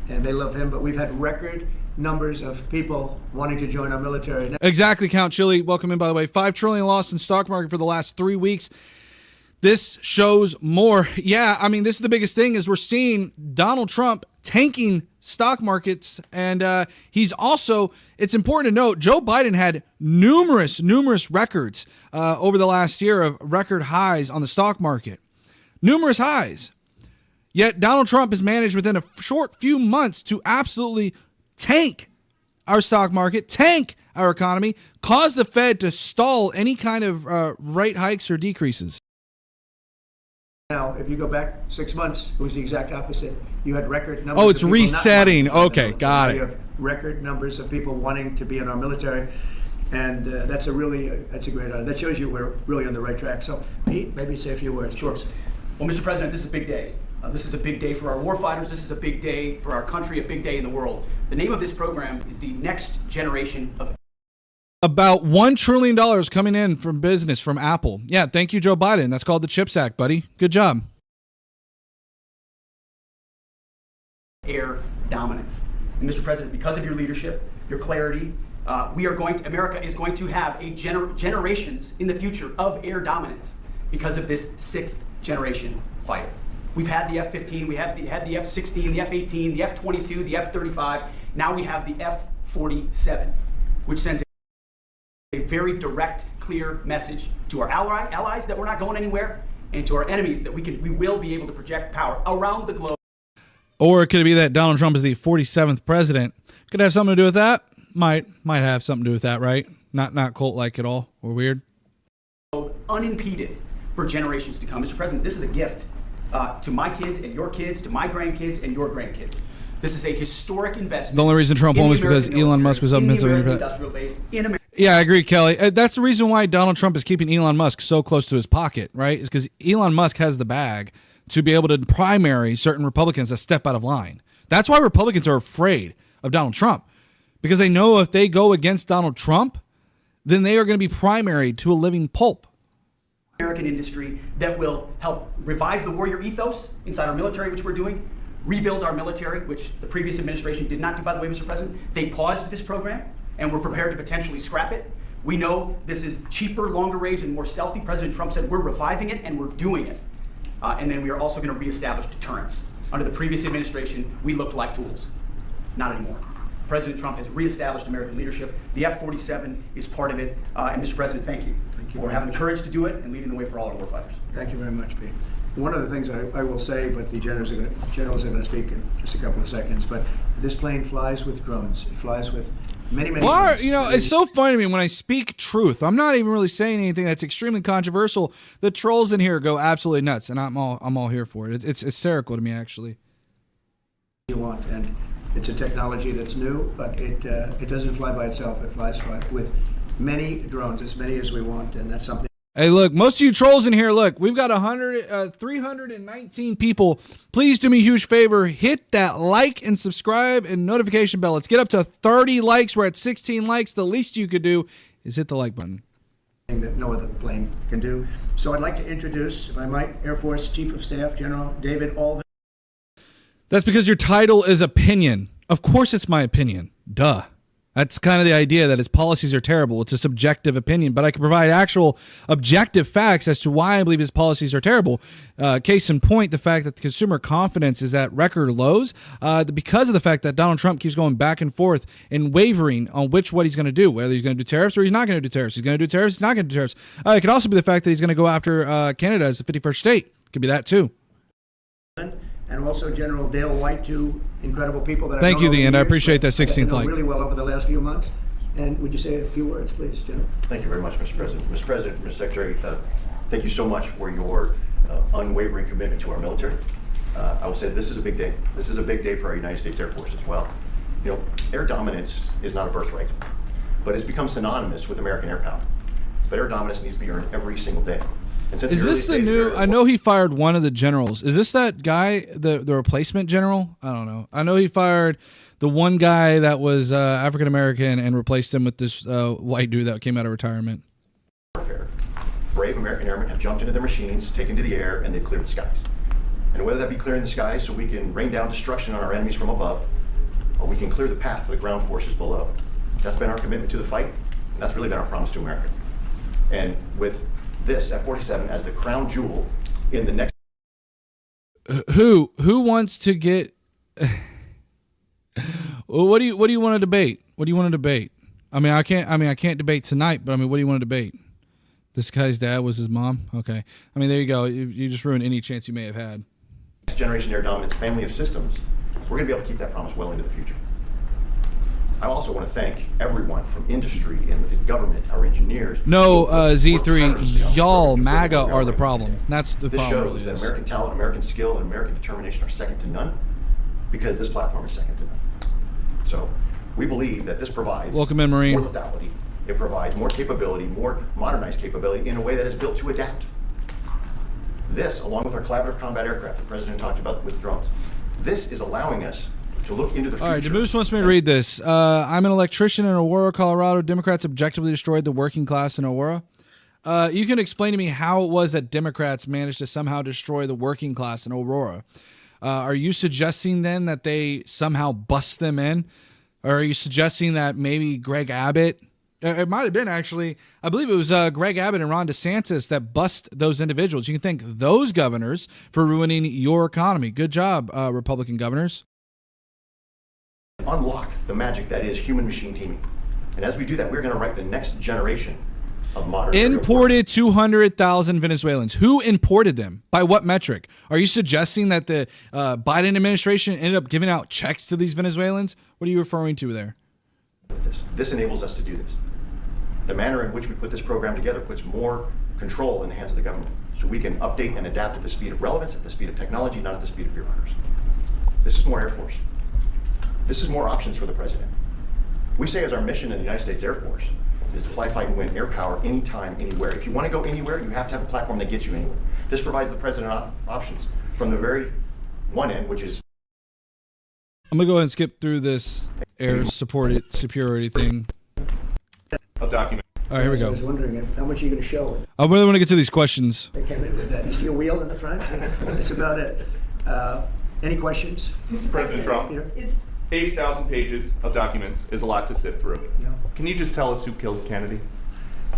and they love him. But we've had record numbers of people wanting to join our military. Exactly, Count Chili. Welcome in, by the way. $5 trillion lost in stock market for the last 3 weeks. This shows more. Yeah, I mean, this is the biggest thing is we're seeing Donald Trump tanking stock markets. And he's also, it's important to note, Joe Biden had numerous records over the last year of record highs on the stock market. Numerous highs. Yet Donald Trump has managed within a short few months to absolutely tank our stock market, tank our economy, cause the Fed to stall any kind of rate hikes or decreases. Now, if you go back 6 months, it was the exact opposite. You had record numbers. Oh, it's resetting. Okay, got it. You have record numbers of people wanting to be in our military, and that's a great idea. That shows you we're really on the right track. So, Pete, maybe say a few words. Sure. Well, Mr. President, this is a big day. This is a big day for our warfighters. This is a big day for our country, a big day in the world. The name of this program is the Next Generation of. About $1 trillion coming in from business from Apple. Yeah, thank you, Joe Biden. That's called the CHIPS Act, buddy. Good job. Air dominance. And Mr. President, because of your leadership, your clarity, America is going to have generations in the future of air dominance because of this 6th generation fighter. We've had the F-15, we had the F-16, the F-18, the F-22, the F-35. Now we have the F-47, which sends a very direct, clear message to our allies that we're not going anywhere, and to our enemies that we will be able to project power around the globe. Or could it be that Donald Trump is the 47th president? Could have something to do with that? Might have something to do with that, right? Not cult-like at all or weird. Unimpeded for generations to come. Mr. President, this is a gift to my kids and your kids, to my grandkids and your grandkids. This is a historic investment. The only reason Trump won was because Elon Musk was up in Pennsylvania. Yeah, I agree, Kelly. That's the reason why Donald Trump is keeping Elon Musk so close to his pocket, right? Is because Elon Musk has the bag to be able to primary certain Republicans that step out of line. That's why Republicans are afraid of Donald Trump, because they know if they go against Donald Trump, then they are going to be primaried to a living pulp. American industry that will help revive the warrior ethos inside our military, which we're doing, rebuild our military, which the previous administration did not do, by the way, Mr. President. They paused this program, and we're prepared to potentially scrap it. We know this is cheaper, longer range, and more stealthy. President Trump said we're reviving it, and we're doing it. And then we are also going to reestablish deterrence. Under the previous administration, we looked like fools. Not anymore. President Trump has reestablished American leadership. The F-47 is part of it. And Mr. President, thank you for having the courage to do it and leading the way for all our warfighters. Thank you very much, Pete. One of the things I will say, but the generals are going to speak in just a couple of seconds, but this plane flies with drones. It flies with many drones. It's so funny to me when I speak truth. I'm not even really saying anything that's extremely controversial. The trolls in here go absolutely nuts, and I'm all here for it. It's hysterical to me, actually. You want, and it's a technology that's new, but it doesn't fly by itself. It flies with many drones, as many as we want, and that's something. Hey, look, most of you trolls in here, look, we've got 319 people. Please do me a huge favor. Hit that like and subscribe and notification bell. Let's get up to 30 likes. We're at 16 likes. The least you could do is hit the like button. That no other plane can do. So I'd like to introduce, if I might, Air Force Chief of Staff General David Alvin. That's because your title is opinion. Of course it's my opinion. Duh. That's kind of the idea, that his policies are terrible. It's a subjective opinion, but I can provide actual objective facts as to why I believe his policies are terrible. Case in point, the fact that the consumer confidence is at record lows because of the fact that Donald Trump keeps going back and forth and wavering on what he's going to do, whether he's going to do tariffs or he's not going to do tariffs. He's going to do tariffs, he's not going to do tariffs. It could also be the fact that he's going to go after Canada as the 51st state. It could be that too. And also General Dale White, two incredible people that I've Thank known you, over the the end. I years, appreciate that 16th know like. really well over the last few months. And would you say a few words, please, General? Thank you very much, Mr. President. Mr. President, Mr. Secretary, thank you so much for your unwavering commitment to our military. I will say this is a big day. This is a big day for our United States Air Force as well. You know, air dominance is not a birthright, but it's become synonymous with American air power. But air dominance needs to be earned every single day. Is this the new? I know he fired one of the generals. Is this that guy, the replacement general? I don't know. I know he fired the one guy that was African American and replaced him with this white dude that came out of retirement. Warfare. Brave American airmen have jumped into their machines, taken to the air, and they've cleared the skies. And whether that be clearing the skies so we can rain down destruction on our enemies from above, or we can clear the path for the ground forces below, that's been our commitment to the fight, and that's really been our promise to America. And with this F-47 as the crown jewel in the next. Who wants to get? What do you want to debate? What do you want to debate? I can't debate tonight, but what do you want to debate? This guy's dad was his mom. Okay. There you go. You just ruined any chance you may have had. Next generation air dominance family of systems. We're going to be able to keep that promise well into the future. I also want to thank everyone from industry and within government, our engineers. No, Z3, y'all, MAGA are the problem. That's the problem. This shows that American talent, American skill, and American determination are second to none, because this platform is second to none. So we believe that this provides welcome in, Marine. More lethality. It provides more capability, more modernized capability in a way that is built to adapt. This, along with our collaborative combat aircraft the President talked about with drones, this is allowing us to look into the future. All right, Demoose wants me to read this. I'm an electrician in Aurora, Colorado. Democrats objectively destroyed the working class in Aurora. You can explain to me how it was that Democrats managed to somehow destroy the working class in Aurora. Are you suggesting then that they somehow bust them in? Or are you suggesting that maybe Greg Abbott, it might have been actually, I believe it was Greg Abbott and Ron DeSantis that bust those individuals. You can thank those governors for ruining your economy. Good job, Republican governors. Unlock the magic that is human machine teaming. And as we do that, we're going to write the next generation of modern imported 200,000 Venezuelans. Who imported them? By what metric? Are you suggesting that the Biden administration ended up giving out checks to these Venezuelans? What are you referring to there? This enables us to do this. The manner in which we put this program together puts more control in the hands of the government, so we can update and adapt at the speed of relevance, at the speed of technology, not at the speed of bureaucracy. This is more Air Force. This is more options for the president. We say as our mission in the United States Air Force is to fly, fight, and win air power anytime, anywhere. If you want to go anywhere, you have to have a platform that gets you anywhere. This provides the president options from the very one end, which is... I'm going to go ahead and skip through this air superiority thing. A document. All right, here we go. I was wondering how much are you going to show? I really want to get to these questions. They came in with that. You see a wheel in the front? That's about it. Any questions? Mr. President Trump, Peter? 80,000 pages of documents is a lot to sift through. Yeah. Can you just tell us who killed Kennedy?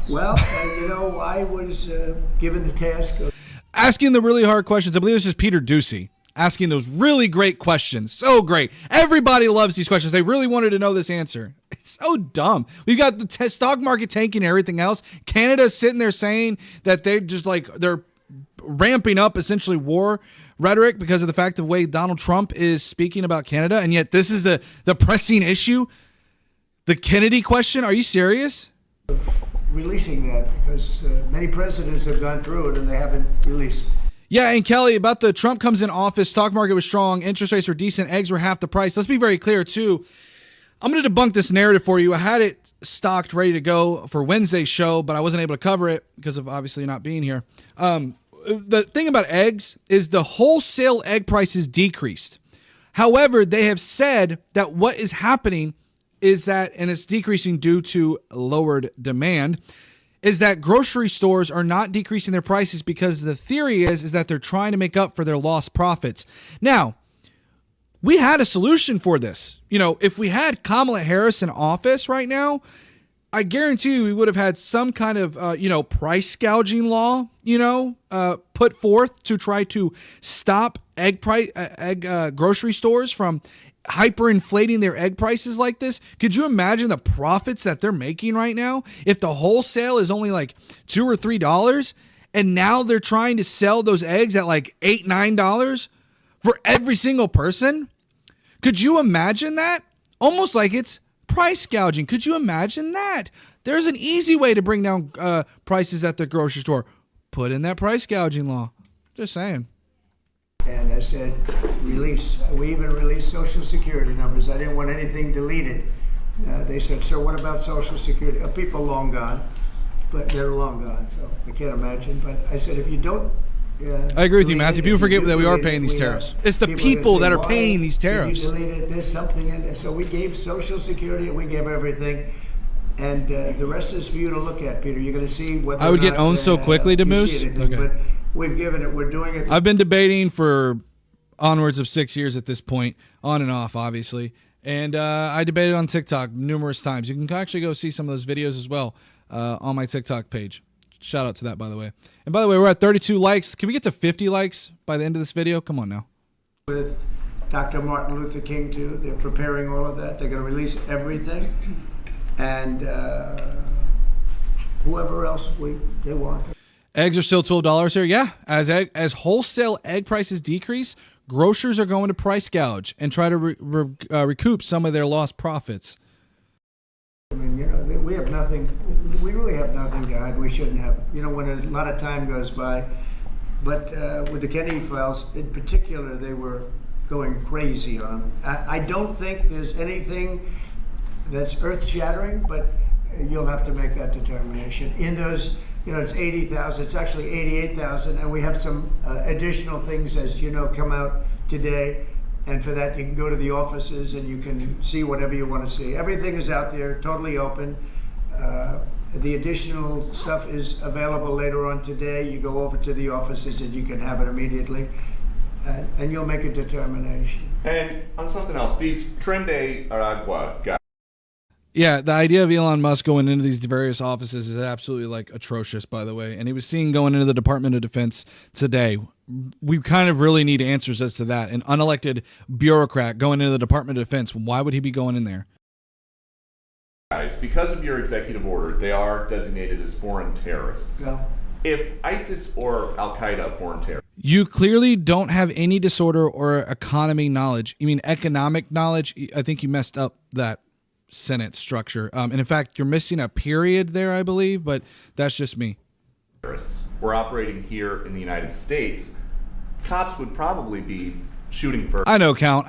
Well, I was given the task of Asking the really hard questions. I believe this is Peter Ducey asking those really great questions. So great. Everybody loves these questions. They really wanted to know this answer. It's so dumb. We've got the stock market tanking and everything else. Canada's sitting there saying that they're ramping up essentially war rhetoric because of the fact of the way Donald Trump is speaking about Canada. And yet this is the pressing issue. The Kennedy question. Are you serious? releasing that because many presidents have gone through it and they haven't released. Yeah, and Kelly, about the Trump comes in office, stock market was strong, interest rates were decent, eggs were half the price. Let's be very clear, too. I'm going to debunk this narrative for you. I had it stocked, ready to go for Wednesday's show, but I wasn't able to cover it because of obviously not being here. The thing about eggs is the wholesale egg prices decreased. However, they have said that what is happening is that, and it's decreasing due to lowered demand, is that grocery stores are not decreasing their prices because the theory is that they're trying to make up for their lost profits. Now, we had a solution for this. You know, if we had Kamala Harris in office right now, I guarantee you we would have had some kind of, price gouging law, put forth to try to stop grocery stores from hyperinflating their egg prices like this. Could you imagine the profits that they're making right now? If the wholesale is only like $2 or $3 and now they're trying to sell those eggs at like $8, $9 for every single person. Could you imagine that? Almost like it's price gouging. Could you imagine that? There's an easy way to bring down prices at the grocery store. Put in that price gouging law. Just saying. And I said, release. We even released Social Security numbers. I didn't want anything deleted. They said, sir, what about Social Security? People long gone, but they're long gone, so I can't imagine. But I said, if you don't... I agree with you, Matthew. People forget that we are paying these tariffs. It's the people that are paying these tariffs. You deleted, there's something in there. So we gave Social Security, we gave everything. And the rest is for you to look at, Peter. You're going to see whether I would get owned so quickly to Moose. Okay. But we've given it. We're doing it. I've been debating for onwards of 6 years at this point, on and off, obviously. And I debated on TikTok numerous times. You can actually go see some of those videos as well on my TikTok page. Shout out to that, by the way. And by the way, we're at 32 likes. Can we get to 50 likes by the end of this video? Come on now. With Dr. Martin Luther King, too. They're preparing all of that. They're going to release everything. And whoever else they want. Eggs are still $12 here. Yeah, as wholesale egg prices decrease, grocers are going to price gouge and try to recoup some of their lost profits. I mean, we have nothing. We really have nothing to hide. We shouldn't have. When a lot of time goes by. But with the Kennedy files, in particular, they were going crazy on them. I don't think there's anything that's earth-shattering, but you'll have to make that determination. In those, it's 80,000. It's actually 88,000, and we have some additional things, as you know, come out today. And for that, you can go to the offices and you can see whatever you want to see. Everything is out there, totally open. The additional stuff is available later on today. You go over to the offices and you can have it immediately. and you'll make a determination. And on something else, these Tren de Aragua guys. Yeah, the idea of Elon Musk going into these various offices is absolutely like atrocious, by the way. And he was seen going into the Department of Defense today. We kind of really need answers as to that. An unelected bureaucrat going into the Department of Defense, why would he be going in there? Guys, because of your executive order, they are designated as foreign terrorists. Yeah. If ISIS or Al Qaeda are foreign terrorists, You clearly don't have any disorder or economy knowledge. You mean economic knowledge? I think you messed up that sentence structure. And in fact, you're missing a period there, I believe, but that's just me. we're operating here in the United States, cops would probably be shooting first. I know, Count.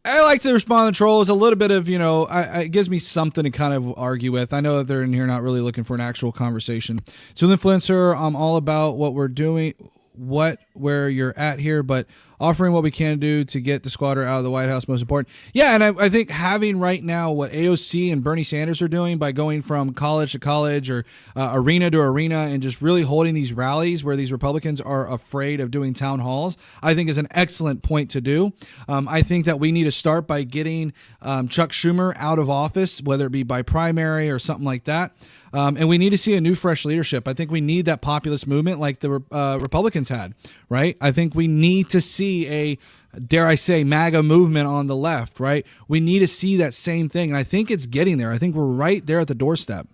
I like to respond to trolls a little bit of, it gives me something to kind of argue with. I know that they're in here not really looking for an actual conversation. So, Influencer, I'm all about what we're doing, where you're at here, but offering what we can do to get the squatter out of the White House most important. Yeah, and I think having right now what AOC and Bernie Sanders are doing by going from college to college or arena to arena and just really holding these rallies where these Republicans are afraid of doing town halls, I think is an excellent point to do. I think that we need to start by getting Chuck Schumer out of office, whether it be by primary or something like that. And we need to see a new, fresh leadership. I think we need that populist movement like the Republicans had, right? I think we need to see a, dare I say, MAGA movement on the left, right? We need to see that same thing. And I think it's getting there. I think we're right there at the doorstep.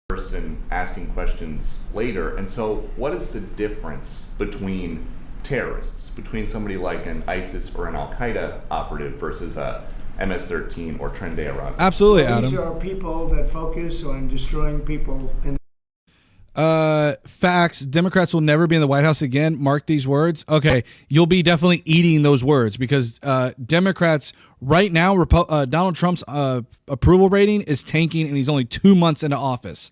And asking questions later. And so what is the difference between terrorists, between somebody like an ISIS or an Al-Qaeda operative versus a MS-13 or Tren de Aragua? Absolutely, Adam. These are people that focus on destroying people. Facts. Democrats will never be in the White House again. Mark these words. Okay, you'll be definitely eating those words because Democrats right now, Donald Trump's approval rating is tanking, and he's only 2 months into office.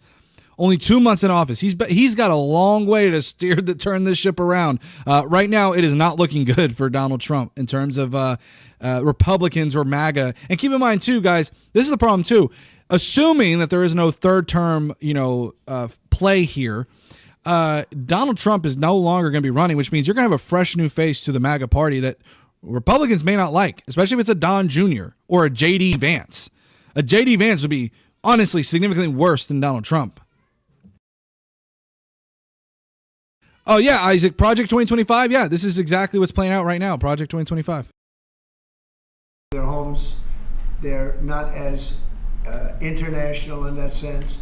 Only 2 months in office. He's got a long way to turn this ship around. Right now, it is not looking good for Donald Trump in terms of Republicans or MAGA. And keep in mind, too, guys, this is the problem, too. Assuming that there is no third term, play here, Donald Trump is no longer going to be running, which means you're going to have a fresh new face to the MAGA party that Republicans may not like, especially if it's a Don Jr. or a J.D. Vance. A J.D. Vance would be, honestly, significantly worse than Donald Trump. Oh, yeah, Isaac, Project 2025. Yeah, this is exactly what's playing out right now, Project 2025. Their homes, they're not as international in that sense.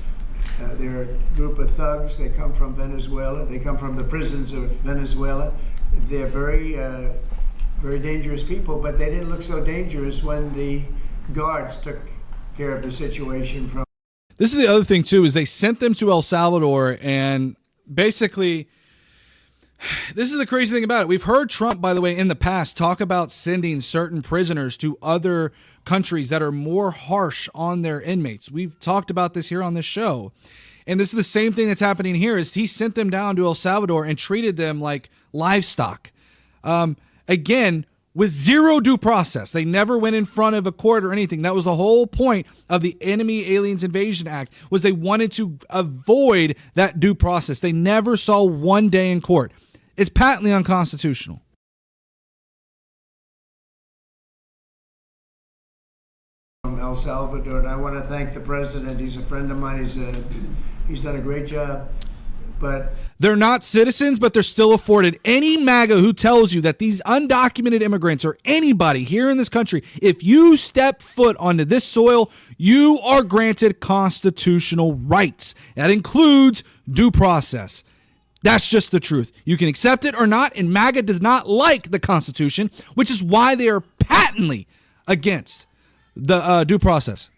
They're a group of thugs. They come from Venezuela. They come from the prisons of Venezuela. They're very, very dangerous people, but they didn't look so dangerous when the guards took care of the situation from. This is the other thing, too, is they sent them to El Salvador, and basically, this is the crazy thing about it. We've heard Trump, by the way, in the past talk about sending certain prisoners to other countries that are more harsh on their inmates. We've talked about this here on this show. And this is the same thing that's happening here is he sent them down to El Salvador and treated them like livestock. Again, with zero due process. They never went in front of a court or anything. That was the whole point of the Enemy Aliens Invasion Act, was they wanted to avoid that due process. They never saw one day in court. It's patently unconstitutional. From El Salvador, and I want to thank the president. He's a friend of mine. He's done a great job. But they're not citizens, but they're still afforded. Any MAGA who tells you that these undocumented immigrants or anybody here in this country, if you step foot onto this soil, you are granted constitutional rights. That includes due process. That's just the truth. You can accept it or not, and MAGA does not like the Constitution, which is why they are patently against the due process.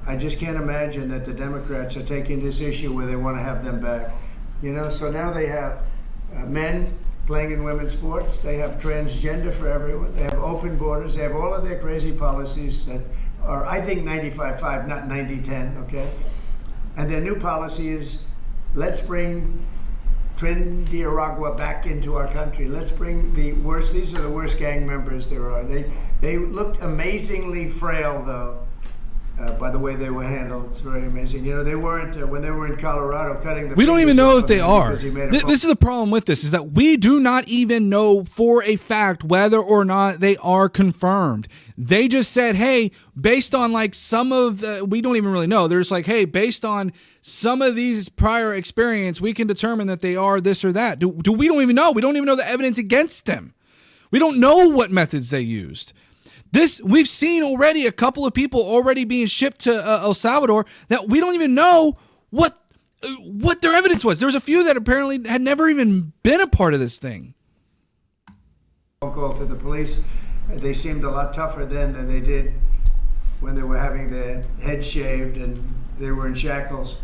I just can't imagine that the Democrats are taking this issue where they want to have them back. So now they have men playing in women's sports. They have transgender for everyone. They have open borders. They have all of their crazy policies that are, I think, 95-5, not 90-10, okay? And their new policy is, let's bring Tren de Aragua back into our country. Let's bring the worst. These are the worst gang members there are. They looked amazingly frail, though. by the way they were handled. It's very amazing. You know, they weren't, when they were in Colorado cutting the We don't even fingers know off if they of him are. because he made a This is the problem with this, is that we do not even know for a fact whether or not they are confirmed. They just said, hey, based on like some of the, we don't even really know. They're just like, hey, based on some of these prior experience, we can determine that they are this or that. We don't even know. We don't even know the evidence against them. We don't know what methods they used. We've seen already a couple of people already being shipped to El Salvador that we don't even know what their evidence was. There was a few that apparently had never even been a part of this thing. Phone call to the police. They seemed a lot tougher then than they did when they were having their head shaved and they were in shackles.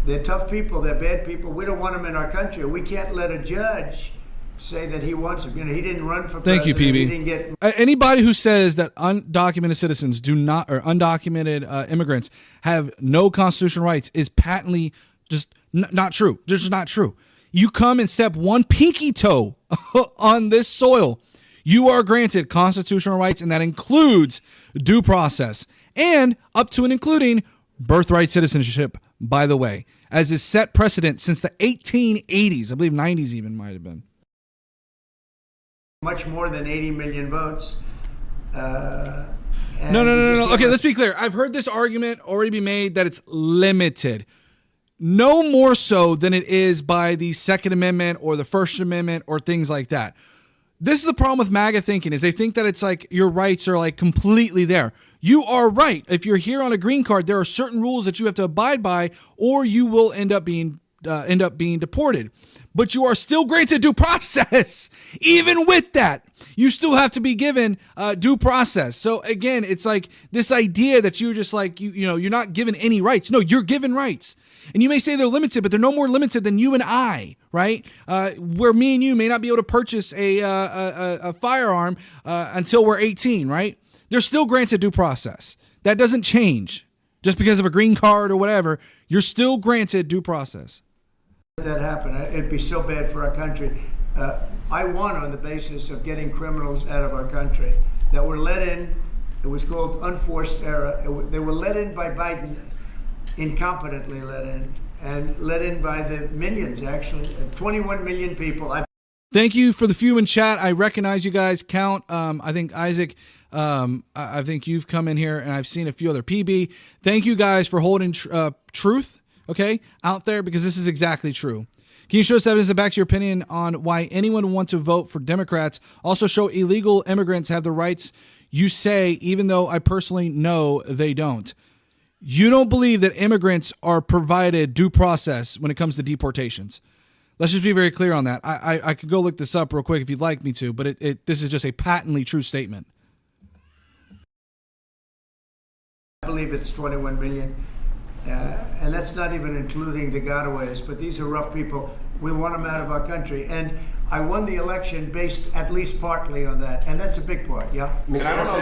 They're tough people. They're bad people. We don't want them in our country. We can't let a judge say that he wants him. You know, he didn't run for president. Thank you, PB. He didn't get. Anybody who says that undocumented citizens do not, or undocumented immigrants have no constitutional rights is patently just not true. Just not true. You come and step one pinky toe on this soil, you are granted constitutional rights, and that includes due process and up to and including birthright citizenship, by the way, as is set precedent since the 1880s. I believe 90s even might have been. Much more than 80 million votes. No. Okay, let's be clear. I've heard this argument already be made that it's limited. No more so than it is by the Second Amendment or the First Amendment or things like that. This is the problem with MAGA thinking, is they think that it's like your rights are like completely there. You are right. If you're here on a green card, there are certain rules that you have to abide by, or you will end up being deported. But you are still granted due process. Even with that, you still have to be given due process. So again, it's like this idea that you're just like, you're not given any rights. No, you're given rights. And you may say they're limited, but they're no more limited than you and I, right? Where me and you may not be able to purchase a firearm until we're 18, right? They're still granted due process. That doesn't change. Just because of a green card or whatever, you're still granted due process. That happened. It'd be so bad for our country. I won on the basis of getting criminals out of our country that were let in. It was called unforced error. They were let in by Biden, incompetently let in, and let in by the millions, actually. 21 million people. Thank you for the few in chat. I recognize you guys. Count. I think Isaac, I think you've come in here, and I've seen a few other PB. Thank you guys for holding truth, okay, out there, because this is exactly true. Can you show us evidence that backs your opinion on why anyone would want to vote for Democrats? Also show illegal immigrants have the rights you say, even though I personally know they don't. You don't believe that immigrants are provided due process when it comes to deportations. Let's just be very clear on that. I could go look this up real quick if you'd like me to, but this is just a patently true statement. I believe it's 21 million. And that's not even including the gotaways, but these are rough people. We want them out of our country. And I won the election based at least partly on that. And that's a big part, yeah? And I don't know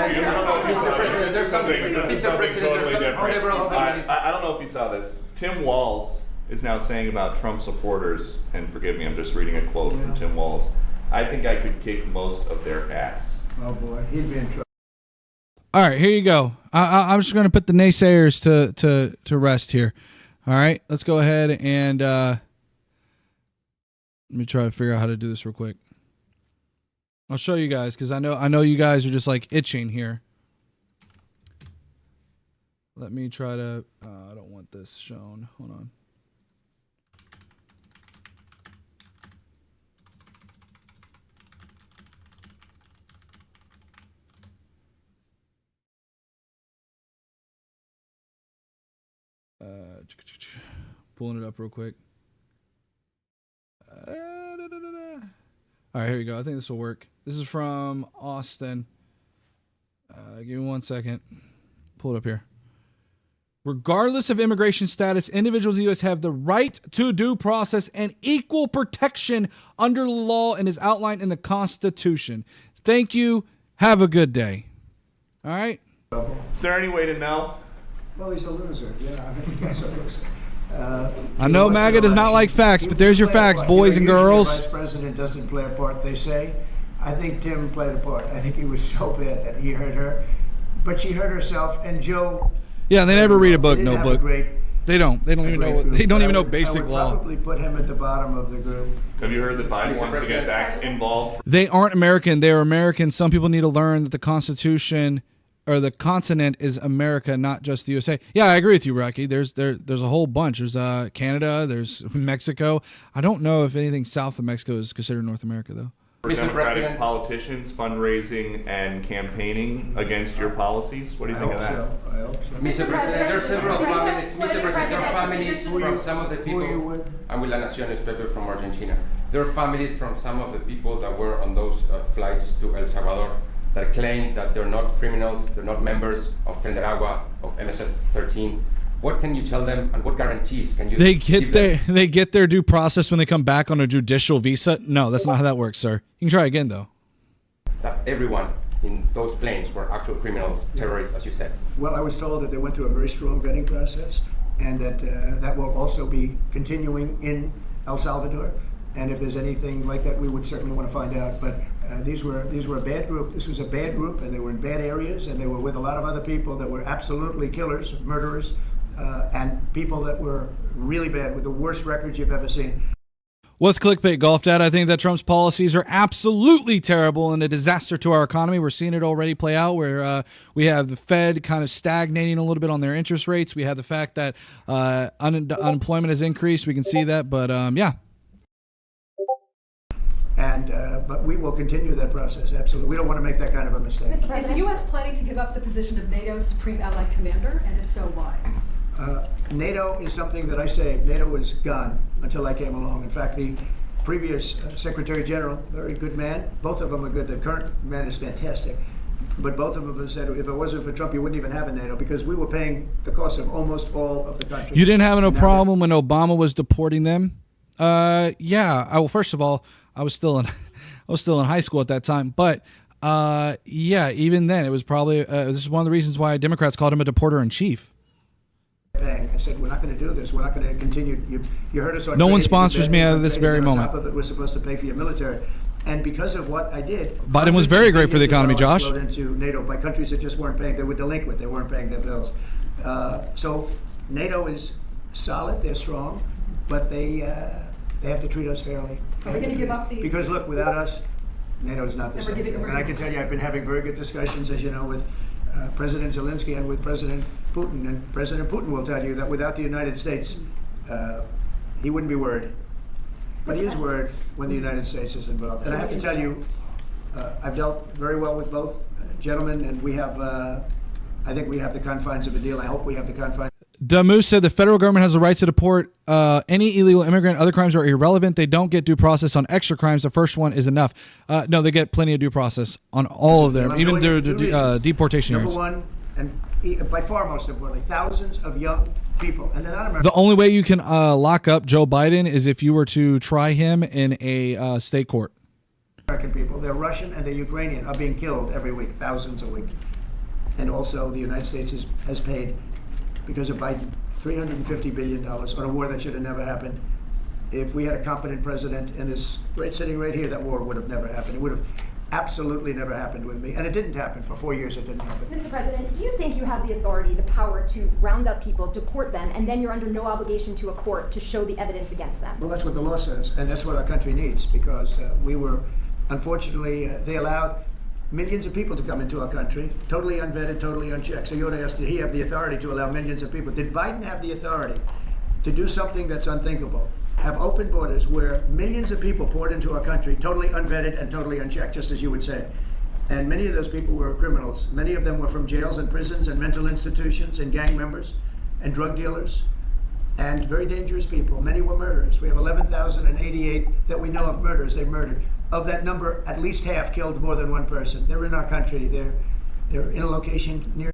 if you saw this. Tim Walz is now saying about Trump supporters, and forgive me, I'm just reading a quote from Tim Walz, I think I could kick most of their ass. Oh boy, he'd be in trouble. All right, here you go. I'm just going to put the naysayers to rest here. All right, let's go ahead and let me try to figure out how to do this real quick. I'll show you guys because I know you guys are just like itching here. Let me try to. I don't want this shown. Hold on. Pulling it up real quick. All right, here we go. I think this will work. This is from Austin. Give me 1 second. Pull it up here. Regardless of immigration status, individuals in the U.S. have the right to due process and equal protection under the law and is outlined in the Constitution. Thank you. Have a good day. All right? Is there any way to know? Well, he's a loser. Yeah, I mean, he's a loser. I know MAGA does not like facts, but there's your facts, boys and girls. The vice president doesn't play a part, they say. I think Tim played a part. I think he was so bad that he hurt her. But she hurt herself, and Joe... Yeah, they never read a book, He didn't no have a book. great- They don't even know what, they don't even know basic I would law. probably put him at the bottom of the group. Have you heard that Biden wants to get back involved? They aren't American. They are American. Some people need to learn that the Constitution or the continent is America, not just the USA. Yeah, I agree with you, Rocky. There's a whole bunch. There's Canada. There's Mexico. I don't know if anything south of Mexico is considered North America, though. For Democratic politicians fundraising and campaigning against your policies? What do you think of that? I hope so. Mr. President, there are several families. Mr. President, there are families Who are you- from some of the who are you people. with? I'm with La Nación newspaper from Argentina. There are families from some of the people that were on those flights to El Salvador that claim that they're not criminals, they're not members of Tren de Agua, of MS-13. What can you tell them, and what guarantees can you give them? They get their due process when they come back on a judicial visa? No, that's not how that works, sir. You can try again, though. That everyone in those planes were actual criminals, terrorists, as you said. Well, I was told that they went through a very strong vetting process, and that that will also be continuing in El Salvador. And if there's anything like that, we would certainly want to find out. But these were a bad group. This was a bad group, and they were in bad areas, and they were with a lot of other people that were absolutely killers, murderers, and people that were really bad with the worst records you've ever seen. What's clickbait golf, Dad? I think that Trump's policies are absolutely terrible and a disaster to our economy. We're seeing it already play out where we have the Fed kind of stagnating a little bit on their interest rates. We have the fact that unemployment has increased. We can see that, but yeah. And but we will continue that process, absolutely. We don't want to make that kind of a mistake. Mr. President, is the U.S. planning to give up the position of NATO's Supreme Allied Commander, and if so, why? NATO is something that I saved. NATO was gone until I came along. In fact, the previous Secretary General, very good man, both of them are good. The current man is fantastic. But both of them said if it wasn't for Trump, you wouldn't even have a NATO, because we were paying the cost of almost all of the countries. You didn't have no problem when Obama was deporting them? Yeah. Well, first of all, I was still in high school at that time, but yeah, even then it was probably this is one of the reasons why Democrats called him a deporter in chief. I said, we're not going to do this. We're not going to continue. You heard us on No one trade. sponsors me at this very On moment. top of it, we're supposed to pay for your military. And because of what I did, Biden was very great for the economy, Josh. Flowed into NATO by countries that just weren't paying. They were delinquent. They weren't paying their bills. So NATO is solid. They're strong, but they have to treat us fairly. Are we going to give up the? Because look, without us, NATO is not the And we're same. giving And I can tell you, I've been having very good discussions, as you know, with President Zelensky and with President Putin. And President Putin will tell you that without the United States, he wouldn't be worried. But he is worried when the United States is involved. And I have to tell you, I've dealt very well with both gentlemen, and we have, I think we have the confines of a deal. I hope we have the confines. Damus said the federal government has the right to deport any illegal immigrant. Other crimes are irrelevant. They don't get due process on extra crimes. The first one is enough. No, they get plenty of due process on all of them, I'm even doing it their for two reasons. deportation Number hearings. one, and by far most importantly, thousands of young people, and they're not American. The only way you can lock up Joe Biden is if you were to try him in a state court. American people, they're Russian and they're Ukrainian, are being killed every week, thousands a week. And also the United States has paid, because of Biden, $350 billion on a war that should have never happened. If we had a competent president in this sitting right here, that war would have never happened. It would have absolutely never happened with me. And it didn't happen. For 4 years, it didn't happen. Mr. President, do you think you have the authority, the power to round up people, deport them, and then you're under no obligation to a court to show the evidence against them? Well, that's what the law says, and that's what our country needs, because we were, unfortunately, they allowed millions of people to come into our country, totally unvetted, totally unchecked. So you ought to ask, did he have the authority to allow millions of people? Did Biden have the authority to do something that's unthinkable? Have open borders where millions of people poured into our country, totally unvetted and totally unchecked, just as you would say. And many of those people were criminals. Many of them were from jails and prisons and mental institutions and gang members and drug dealers and very dangerous people. Many were murderers. We have 11,088 that we know of murders they murdered. Of that number, at least half killed more than one person. They're in our country. They're in a location near.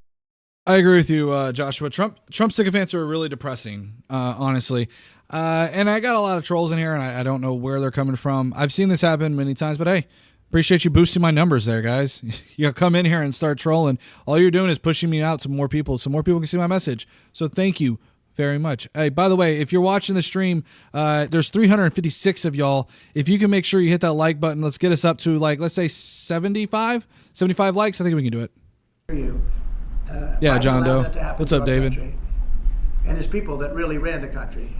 I agree with you, Joshua. Trump sycophants are really depressing, honestly. And I got a lot of trolls in here, and I don't know where they're coming from. I've seen this happen many times, but hey, appreciate you boosting my numbers there, guys. You come in here and start trolling. All you're doing is pushing me out to more people so more people can see my message. So thank you very much. Hey, by the way, if you're watching the stream, there's 356 of y'all. If you can make sure you hit that like button, let's get us up to, like, let's say 75 likes. I think we can do it. You. Yeah, Why do you John allow Doe. that to happen What's to up, our David? country? And there's people that really ran the country.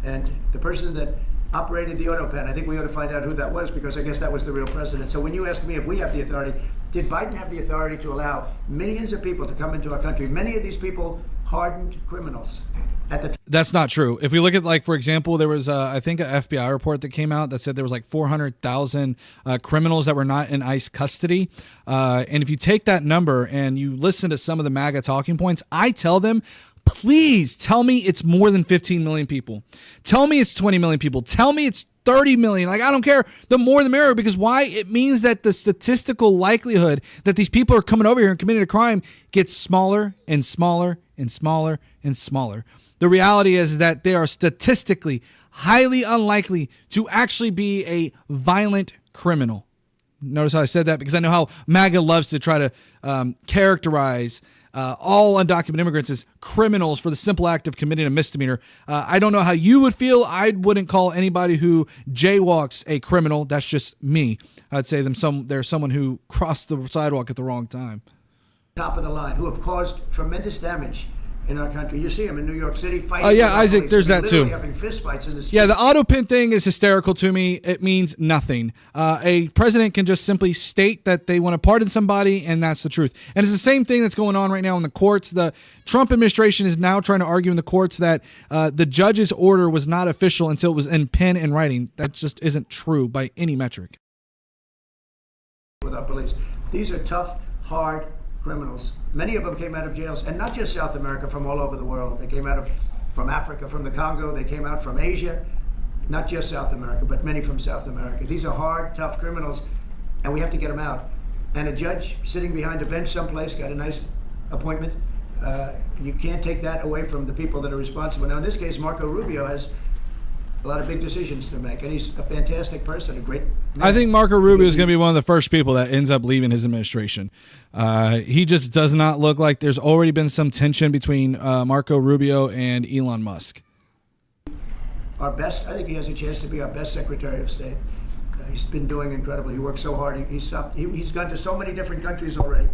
And the person that operated the auto pen, I think we ought to find out who that was, because I guess that was the real president. So when you ask me if we have the authority, did Biden have the authority to allow millions of people to come into our country? Many of these people hardened criminals at the time. That's not true. If we look at, like, for example, there was, I think, an FBI report that came out that said there was like 400,000 criminals that were not in ICE custody. And if you take that number and you listen to some of the MAGA talking points, I tell them, please tell me it's more than 15 million people. Tell me it's 20 million people. Tell me it's 30 million. Like, I don't care. The more the merrier, because why? It means that the statistical likelihood that these people are coming over here and committing a crime gets smaller and smaller and smaller and smaller. The reality is that they are statistically highly unlikely to actually be a violent criminal. Notice how I said that, because I know how MAGA loves to try to characterize all undocumented immigrants as criminals for the simple act of committing a misdemeanor. I don't know how you would feel. I wouldn't call anybody who jaywalks a criminal. That's just me. I'd say they're someone who crossed the sidewalk at the wrong time. Top of the line, who have caused tremendous damage in our country. You see them in New York City fighting. Yeah, Isaac, there's that too. Having fist fights in the street. Yeah, the auto pin thing is hysterical to me. It means nothing. A president can just simply state that they want to pardon somebody, and that's the truth. And it's the same thing that's going on right now in the courts. The Trump administration is now trying to argue in the courts that the judge's order was not official until it was in pen and writing. That just isn't true by any metric. With our police, these are tough, hard criminals. Many of them came out of jails, and not just South America, from all over the world. They came out from Africa, from the Congo. They came out from Asia, not just South America, but many from South America. These are hard, tough criminals, and we have to get them out. And a judge sitting behind a bench someplace got a nice appointment. You can't take that away from the people that are responsible. Now, in this case, Marco Rubio has a lot of big decisions to make, and he's a fantastic person, a great man. I think Marco Rubio is going to be one of the first people that ends up leaving his administration. He just does not look like there's already been some tension between Marco Rubio and Elon Musk. Our best, I think he has a chance to be our best Secretary of State. He's been doing incredibly. He works so hard. He's gone to so many different countries already,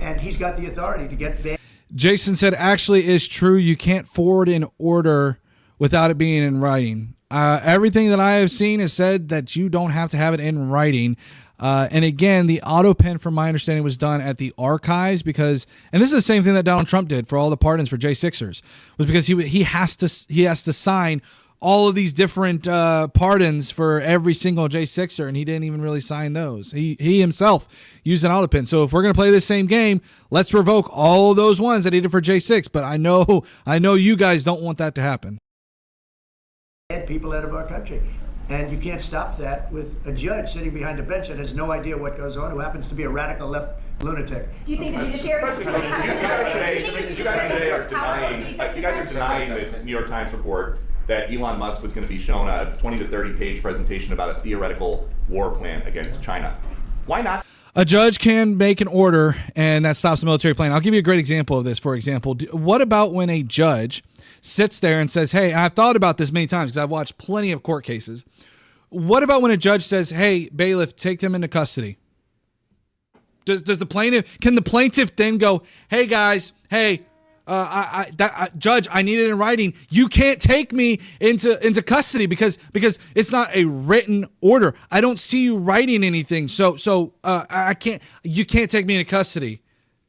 and he's got the authority to get bad. Jason said, actually, is true. You can't forward an order without it being in writing. Everything that I have seen has said that you don't have to have it in writing. And again, the auto pen, from my understanding, was done at the archives because, and this is the same thing that Donald Trump did for all the pardons for J6ers, was because he has to sign all of these different pardons for every single J6er, and he didn't even really sign those. He himself used an auto pen. So if we're going to play this same game, let's revoke all of those ones that he did for J6. But I know you guys don't want that to happen. People out of our country, and you can't stop that with a judge sitting behind a bench that has no idea what goes on, who happens to be a radical left lunatic. Do you think the judiciary? You guys today are denying this New York Times report that Elon Musk was going to be shown a 20 to 30 page presentation about a theoretical war plan against China. Why not? A judge can make an order, and that stops a military plan. I'll give you a great example of this. For example, what about when a judge sits there and says, hey, I've thought about this many times because I've watched plenty of court cases. What about when a judge says, hey, bailiff, take them into custody? Can the plaintiff then go, hey guys, hey, judge, I need it in writing. You can't take me into custody because it's not a written order. I don't see you writing anything. So you can't take me into custody.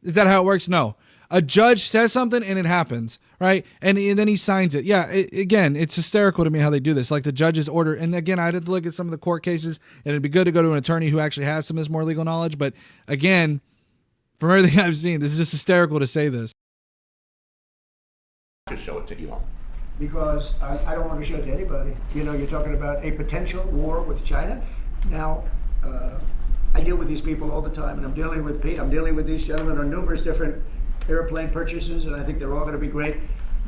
Is that how it works? No. A judge says something and it happens, right? And then he signs it. Yeah, again, it's hysterical to me how they do this. Like the judge's order. And again, I did look at some of the court cases, and it'd be good to go to an attorney who actually has some of this more legal knowledge. But again, from everything I've seen, this is just hysterical to say this. Just show it to Elon. Because I don't want to show it to anybody. You know, you're talking about a potential war with China. Now, I deal with these people all the time, and I'm dealing with Pete. I'm dealing with these gentlemen on numerous different airplane purchases, and I think they're all going to be great.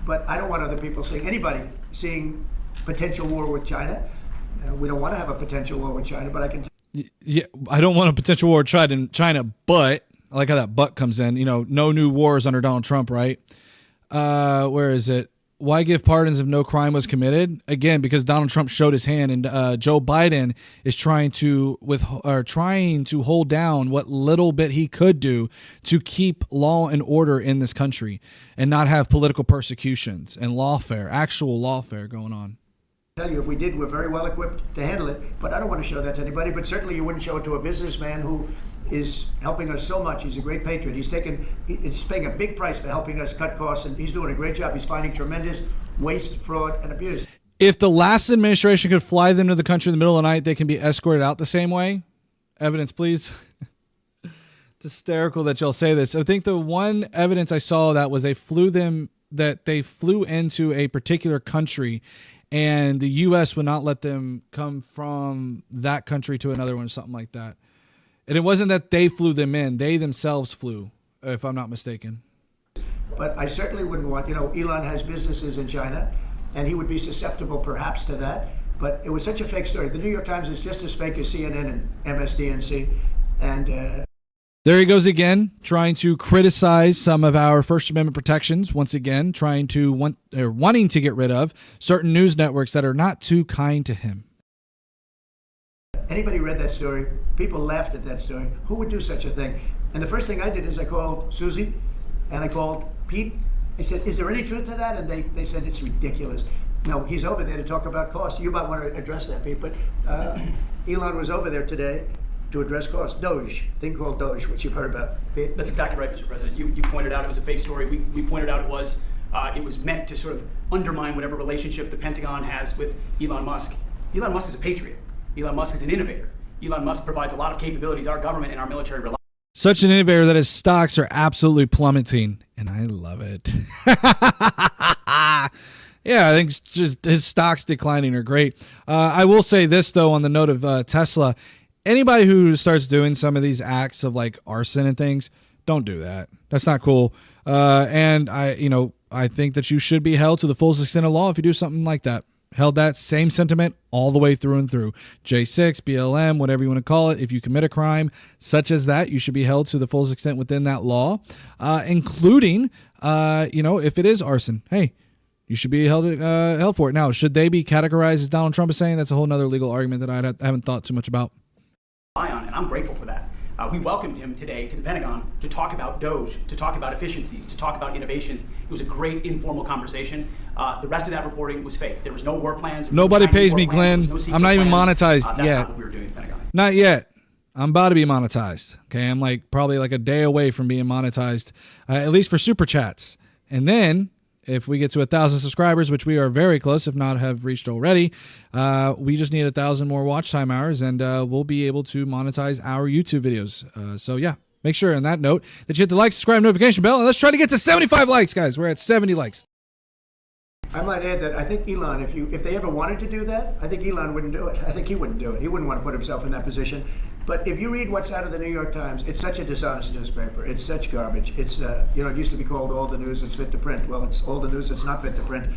But I don't want other people anybody seeing potential war with China. We don't want to have a potential war with China, but I can. Yeah, I don't want a potential war with China, but I like how that but comes in. You know, no new wars under Donald Trump, right? Where is it? why give pardons if no crime was committed? Again, because Donald Trump showed his hand, and Joe Biden is trying to hold down what little bit he could do to keep law and order in this country and not have political persecutions and actual lawfare going on. Tell you, if we did, we're very well equipped to handle it, but I don't want to show that to anybody. But certainly you wouldn't show it to a businessman who is helping us so much. He's a great patriot. He's paying a big price for helping us cut costs, and he's doing a great job. He's finding tremendous waste, fraud, and abuse. If the last administration could fly them to the country in the middle of the night, they can be escorted out the same way. Evidence, please. It's hysterical that y'all say this. I think the one evidence I saw that was they flew into a particular country, and the U.S. would not let them come from that country to another one or something like that. And it wasn't that they flew them in. They themselves flew, if I'm not mistaken. But I certainly wouldn't want, Elon has businesses in China, and he would be susceptible perhaps to that. But it was such a fake story. The New York Times is just as fake as CNN and MSDNC. And there he goes again, trying to criticize some of our First Amendment protections. Once again, wanting to get rid of certain news networks that are not too kind to him. Anybody read that story? People laughed at that story. Who would do such a thing? And the first thing I did is I called Susie and I called Pete. I said, is there any truth to that? And they said, it's ridiculous. No, he's over there to talk about costs. You might want to address that, Pete. But Elon was over there today to address costs. Doge, thing called Doge, which you've heard about. Pete? That's exactly right, Mr. President. You pointed out it was a fake story. We pointed out it was meant to sort of undermine whatever relationship the Pentagon has with Elon Musk. Elon Musk is a patriot. Elon Musk is an innovator. Elon Musk provides a lot of capabilities our government and our military rely on. Such an innovator that his stocks are absolutely plummeting, and I love it. Yeah, I think just his stocks declining are great. I will say this, though, on the note of Tesla. Anybody who starts doing some of these acts of like arson and things, don't do that. That's not cool. And I think that you should be held to the fullest extent of law if you do something like that. Held that same sentiment all the way through and through. J6, BLM, whatever you want to call it. If you commit a crime such as that, you should be held to the fullest extent within that law, including, if it is arson. Hey, you should be held for it. Now, should they be categorized as Donald Trump is saying? That's a whole other legal argument that I haven't thought too much about. And I'm grateful for that. We welcomed him today to the Pentagon to talk about Doge, to talk about efficiencies, to talk about innovations. It was a great informal conversation. The rest of that reporting was fake. There was no war plans. Nobody pays me, Glenn. I'm not even monetized that's yet. Not what we were doing at the Pentagon. Not yet. I'm about to be monetized. Okay, I'm probably a day away from being monetized, at least for super chats. And then if we get to 1,000 subscribers, which we are very close, if not have reached already, we just need 1,000 more watch time hours, and we'll be able to monetize our YouTube videos. So yeah, make sure on that note that you hit the like, subscribe, notification bell, and let's try to get to 75 likes, guys. We're at 70 likes. I might add that I think Elon, if they ever wanted to do that, I think Elon wouldn't do it. I think he wouldn't do it. He wouldn't want to put himself in that position. But if you read what's out of the New York Times, it's such a dishonest newspaper. It's such garbage. It's it used to be called all the news that's fit to print. Well, it's all the news that's not fit to print.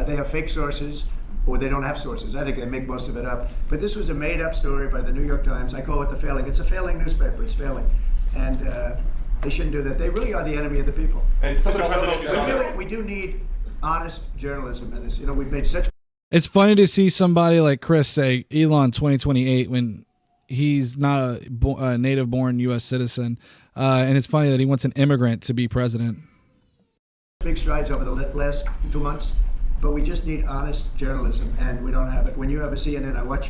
They have fake sources, or they don't have sources. I think they make most of it up. But this was a made-up story by the New York Times. I call it the failing. It's a failing newspaper. It's failing, and they shouldn't do that. They really are the enemy of the people. And President, we do need honest journalism in this. We've made such. It's funny to see somebody like Chris say Elon 2028 when he's not a native-born U.S. citizen, and it's funny that he wants an immigrant to be president. Big strides over the last 2 months, but we just need honest journalism, and we don't have it. When you have a CNN,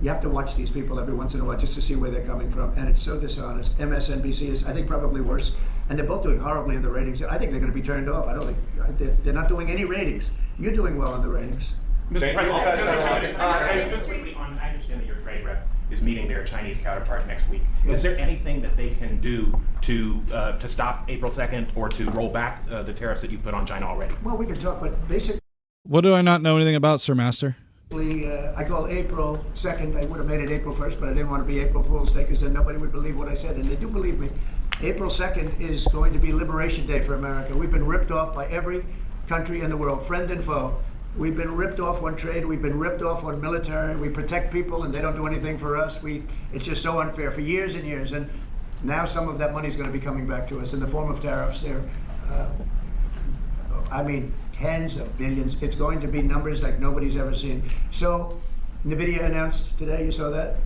you have to watch these people every once in a while just to see where they're coming from, and it's so dishonest. MSNBC is, I think, probably worse, and they're both doing horribly in the ratings. I think they're going to be turned off. I don't think they're not doing any ratings. You're doing well in the ratings. Mr. President, just quickly on, I understand that your trade rep is meeting their Chinese counterpart next week. Is there anything that they can do to stop April 2nd or to roll back the tariffs that you put on China already? Well, we can talk, but basically, what do I not know anything about, Sir Master? I call April 2nd. I would have made it April 1st, but I didn't want to be April Fool's Day because then nobody would believe what I said, and they do believe me. April 2nd is going to be Liberation Day for America. We've been ripped off by every country in the world, friend and foe. We've been ripped off on trade. We've been ripped off on military. We protect people, and they don't do anything for us. It's just so unfair for years and years. And now some of that money is going to be coming back to us in the form of tariffs. tens of billions. It's going to be numbers like nobody's ever seen. So NVIDIA announced today, you saw that?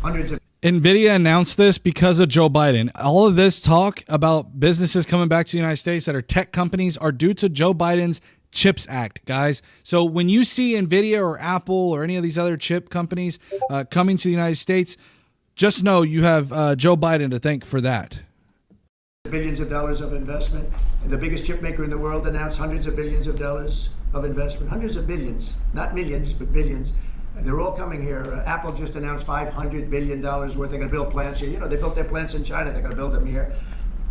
Hundreds of NVIDIA announced this because of Joe Biden. All of this talk about businesses coming back to the United States that are tech companies are due to Joe Biden's CHIPS Act, guys. So when you see NVIDIA or Apple or any of these other chip companies coming to the United States, just know you have Joe Biden to thank for that. billions of dollars of investment. The biggest chip maker in the world announced hundreds of billions of dollars of investment. Hundreds of billions, not millions, but billions. They're all coming here. Apple just announced $500 billion worth. They're going to build plants here. You know, they built their plants in China. They're going to build them here,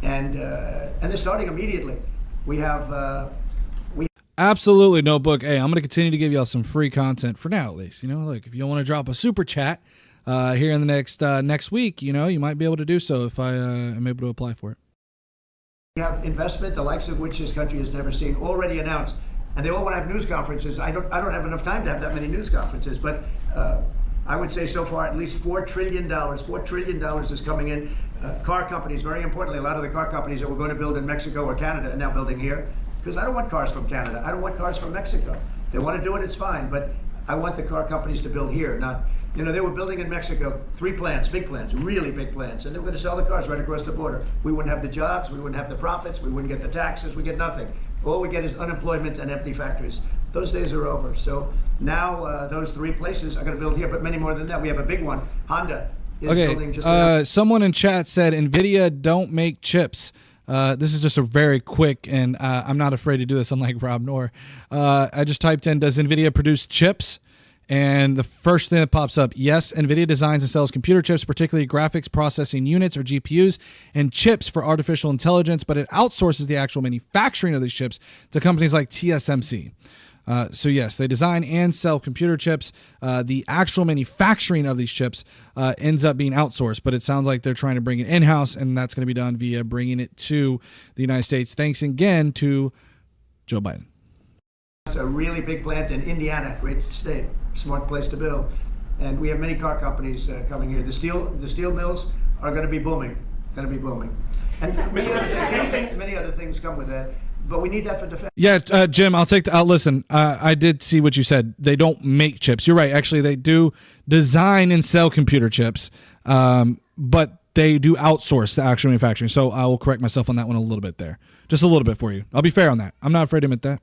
and they're starting immediately. We have Absolutely, Notebook. Hey, I'm going to continue to give y'all some free content for now, at least. You know, like if you want to drop a super chat here in the next week, you know, you might be able to do so if I am able to apply for it. We have investment, the likes of which this country has never seen, already announced. And they all want to have news conferences. I don't have enough time to have that many news conferences, but I would say so far at least $4 trillion. $4 trillion is coming in. Car companies, very importantly, a lot of the car companies that we're going to build in Mexico or Canada are now building here. Because I don't want cars from Canada. I don't want cars from Mexico. They want to do it, it's fine. But I want the car companies to build here, not, you know, they were building in Mexico 3 plants, big plants, really big plants, and they were going to sell the cars right across the border. We wouldn't have the jobs, we wouldn't have the profits, we wouldn't get the taxes, we get nothing. All we get is unemployment and empty factories. Those days are over. So now those 3 places are going to build here, but many more than that. We have a big one. Honda is building just someone in chat said NVIDIA don't make chips. This is just a very quick, and I'm not afraid to do this, unlike Rob Noor. I just typed in, does NVIDIA produce chips? And the first thing that pops up, yes, NVIDIA designs and sells computer chips, particularly graphics processing units or GPUs, and chips for artificial intelligence, but it outsources the actual manufacturing of these chips to companies like TSMC. So yes, they design and sell computer chips. The actual manufacturing of these chips ends up being outsourced, but it sounds like they're trying to bring it in-house, and that's going to be done via bringing it to the United States. Thanks again to Joe Biden. It's a really big plant in Indiana, great state, smart place to build. And we have many car companies coming here. The steel mills are going to be booming, And many other things come with that. But we need that for defense. Yeah, Jim, I'll take the. Listen, I did see what you said. They don't make chips. You're right. Actually, they do design and sell computer chips, but they do outsource the actual manufacturing. So I will correct myself on that one a little bit there. Just a little bit for you. I'll be fair on that. I'm not afraid to admit that.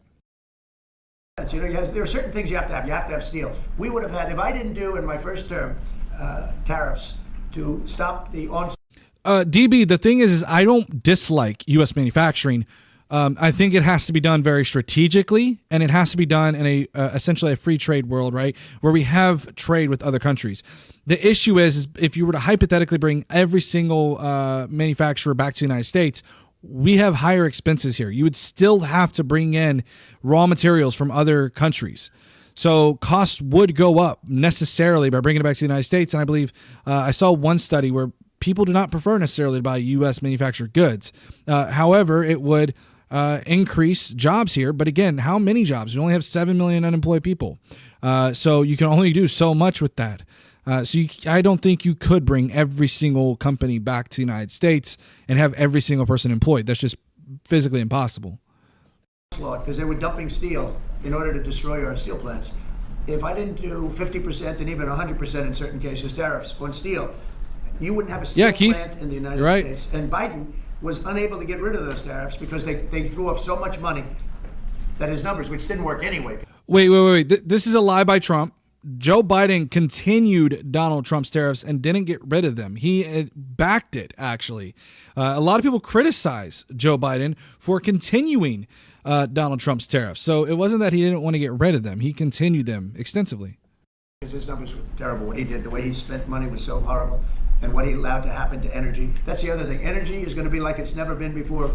You know, there are certain things you have to have. You have to have steel. We would have had, if I didn't do in my first term tariffs to stop the onslaught. DB, the thing is I don't dislike U.S. manufacturing. I think it has to be done very strategically, and it has to be done in a essentially a free trade world, right, where we have trade with other countries. The issue is if you were to hypothetically bring every single manufacturer back to the United States, we have higher expenses here. You would still have to bring in raw materials from other countries. So costs would go up necessarily by bringing it back to the United States. And I believe I saw one study where people do not prefer necessarily to buy U.S. manufactured goods. However, it would increase jobs here. But again, how many jobs? We only have 7 million unemployed people. So you can only do so much with that. I don't think you could bring every single company back to the United States and have every single person employed. That's just physically impossible. Because they were dumping steel in order to destroy our steel plants. If I didn't do 50% and even 100% in certain cases tariffs on steel, you wouldn't have a steel plant in the United States. And Biden was unable to get rid of those tariffs because they threw off so much money that his numbers, which didn't work anyway. Wait. This is a lie by Trump. Joe Biden continued Donald Trump's tariffs and didn't get rid of them. He backed it, actually. A lot of people criticize Joe Biden for continuing Donald Trump's tariffs. So it wasn't that he didn't want to get rid of them. He continued them extensively. His numbers were terrible. What he did, the way he spent money was so horrible. And what he allowed to happen to energy. That's the other thing. Energy is going to be like it's never been before.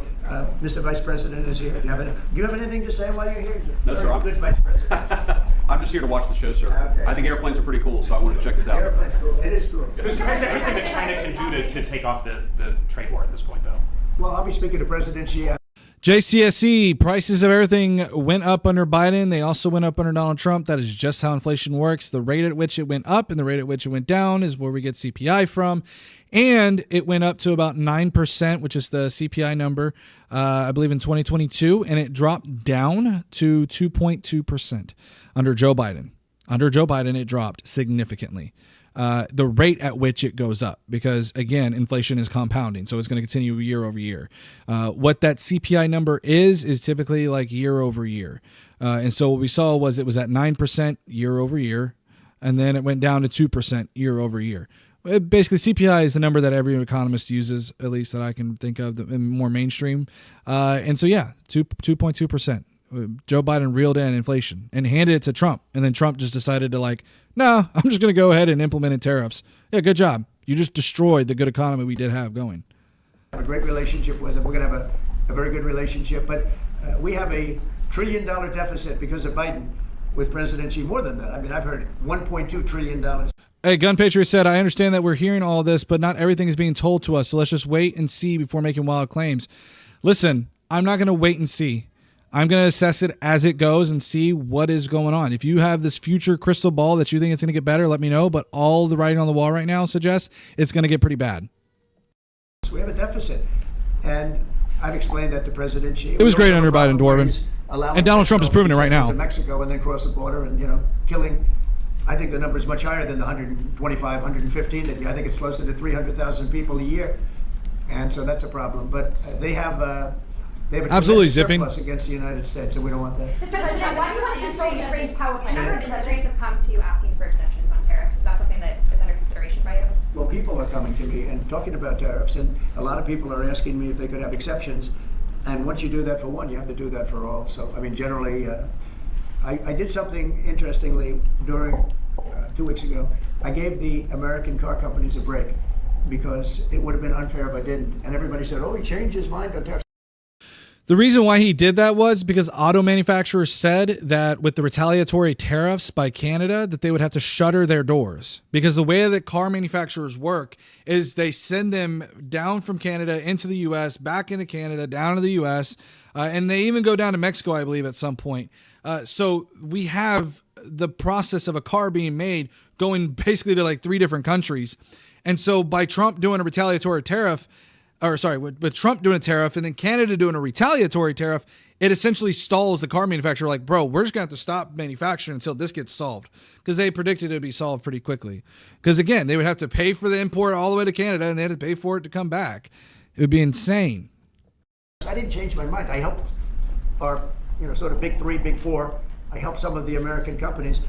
Mr. Vice President is here. Do you have anything to say while you're here? No, sir. Good Vice President. I'm just here to watch the show, sir. Okay. I think airplanes are pretty cool, so I wanted to check this out. Airplane's cool. It is cool. Is there anything that China can do to take off the trade war at this point, though? Well, I'll be speaking to President Xi. JCSE, prices of everything went up under Biden. They also went up under Donald Trump. That is just how inflation works. The rate at which it went up and the rate at which it went down is where we get CPI from. And it went up to about 9%, which is the CPI number, I believe in 2022. And it dropped down to 2.2% under Joe Biden. Under Joe Biden, it dropped significantly. The rate at which it goes up, because again, inflation is compounding, so it's going to continue year over year. What that CPI number is typically like year over year. And so what we saw was it was at 9% year over year, and then it went down to 2% year over year. Basically, CPI is the number that every economist uses, at least that I can think of, more mainstream. And so, yeah, 2.2%. Joe Biden reeled in inflation and handed it to Trump. And then Trump just decided to no, I'm just going to go ahead and implement tariffs. Yeah, good job. You just destroyed the good economy we did have going. Have a great relationship with him. We're going to have a very good relationship. But we have a $1 trillion deficit because of Biden with President Xi. More than that. I mean, I've heard $1.2 trillion. Hey, Gun Patriot said, I understand that we're hearing all this, but not everything is being told to us. So let's just wait and see before making wild claims. Listen, I'm not going to wait and see. I'm going to assess it as it goes and see what is going on. If you have this future crystal ball that you think it's going to get better, let me know. But all the writing on the wall right now suggests it's going to get pretty bad. We have a deficit. And I've explained that to President Xi. It was great under Biden, Dwarven. And Donald Trump is proving it right now. To Mexico and then cross the border and, killing. I think the number is much higher than the 125, 115. I think it's closer to 300,000 people a year. And so that's a problem. But they have a absolutely zipping surplus against the United States, and we don't want that. Mr. President, why do you want to control Ukraine's power plant? Members of the States have come to you asking for exemptions on tariffs. Is that something that is under consideration by you? Well, people are coming to me and talking about tariffs, and a lot of people are asking me if they could have exceptions. And once you do that for one, you have to do that for all. So, I mean, generally, I did something interestingly during 2 weeks ago. I gave the American car companies a break because it would have been unfair if I didn't. And everybody said, oh, he changed his mind on tariffs. The reason why he did that was because auto manufacturers said that with the retaliatory tariffs by Canada, that they would have to shutter their doors. Because the way that car manufacturers work is they send them down from Canada into the U.S., back into Canada, down to the U.S., and they even go down to Mexico, I believe, at some point. So we have the process of a car being made going basically to like 3 different countries. And so by Trump doing a retaliatory tariff, with Trump doing a tariff and then Canada doing a retaliatory tariff, it essentially stalls the car manufacturer. Like, bro, we're just going to have to stop manufacturing until this gets solved, because they predicted it would be solved pretty quickly. Because, again, they would have to pay for the import all the way to Canada, and they had to pay for it to come back. It would be insane. I didn't change my mind. I helped our, sort of big 3, big 4. I helped some of the American companies.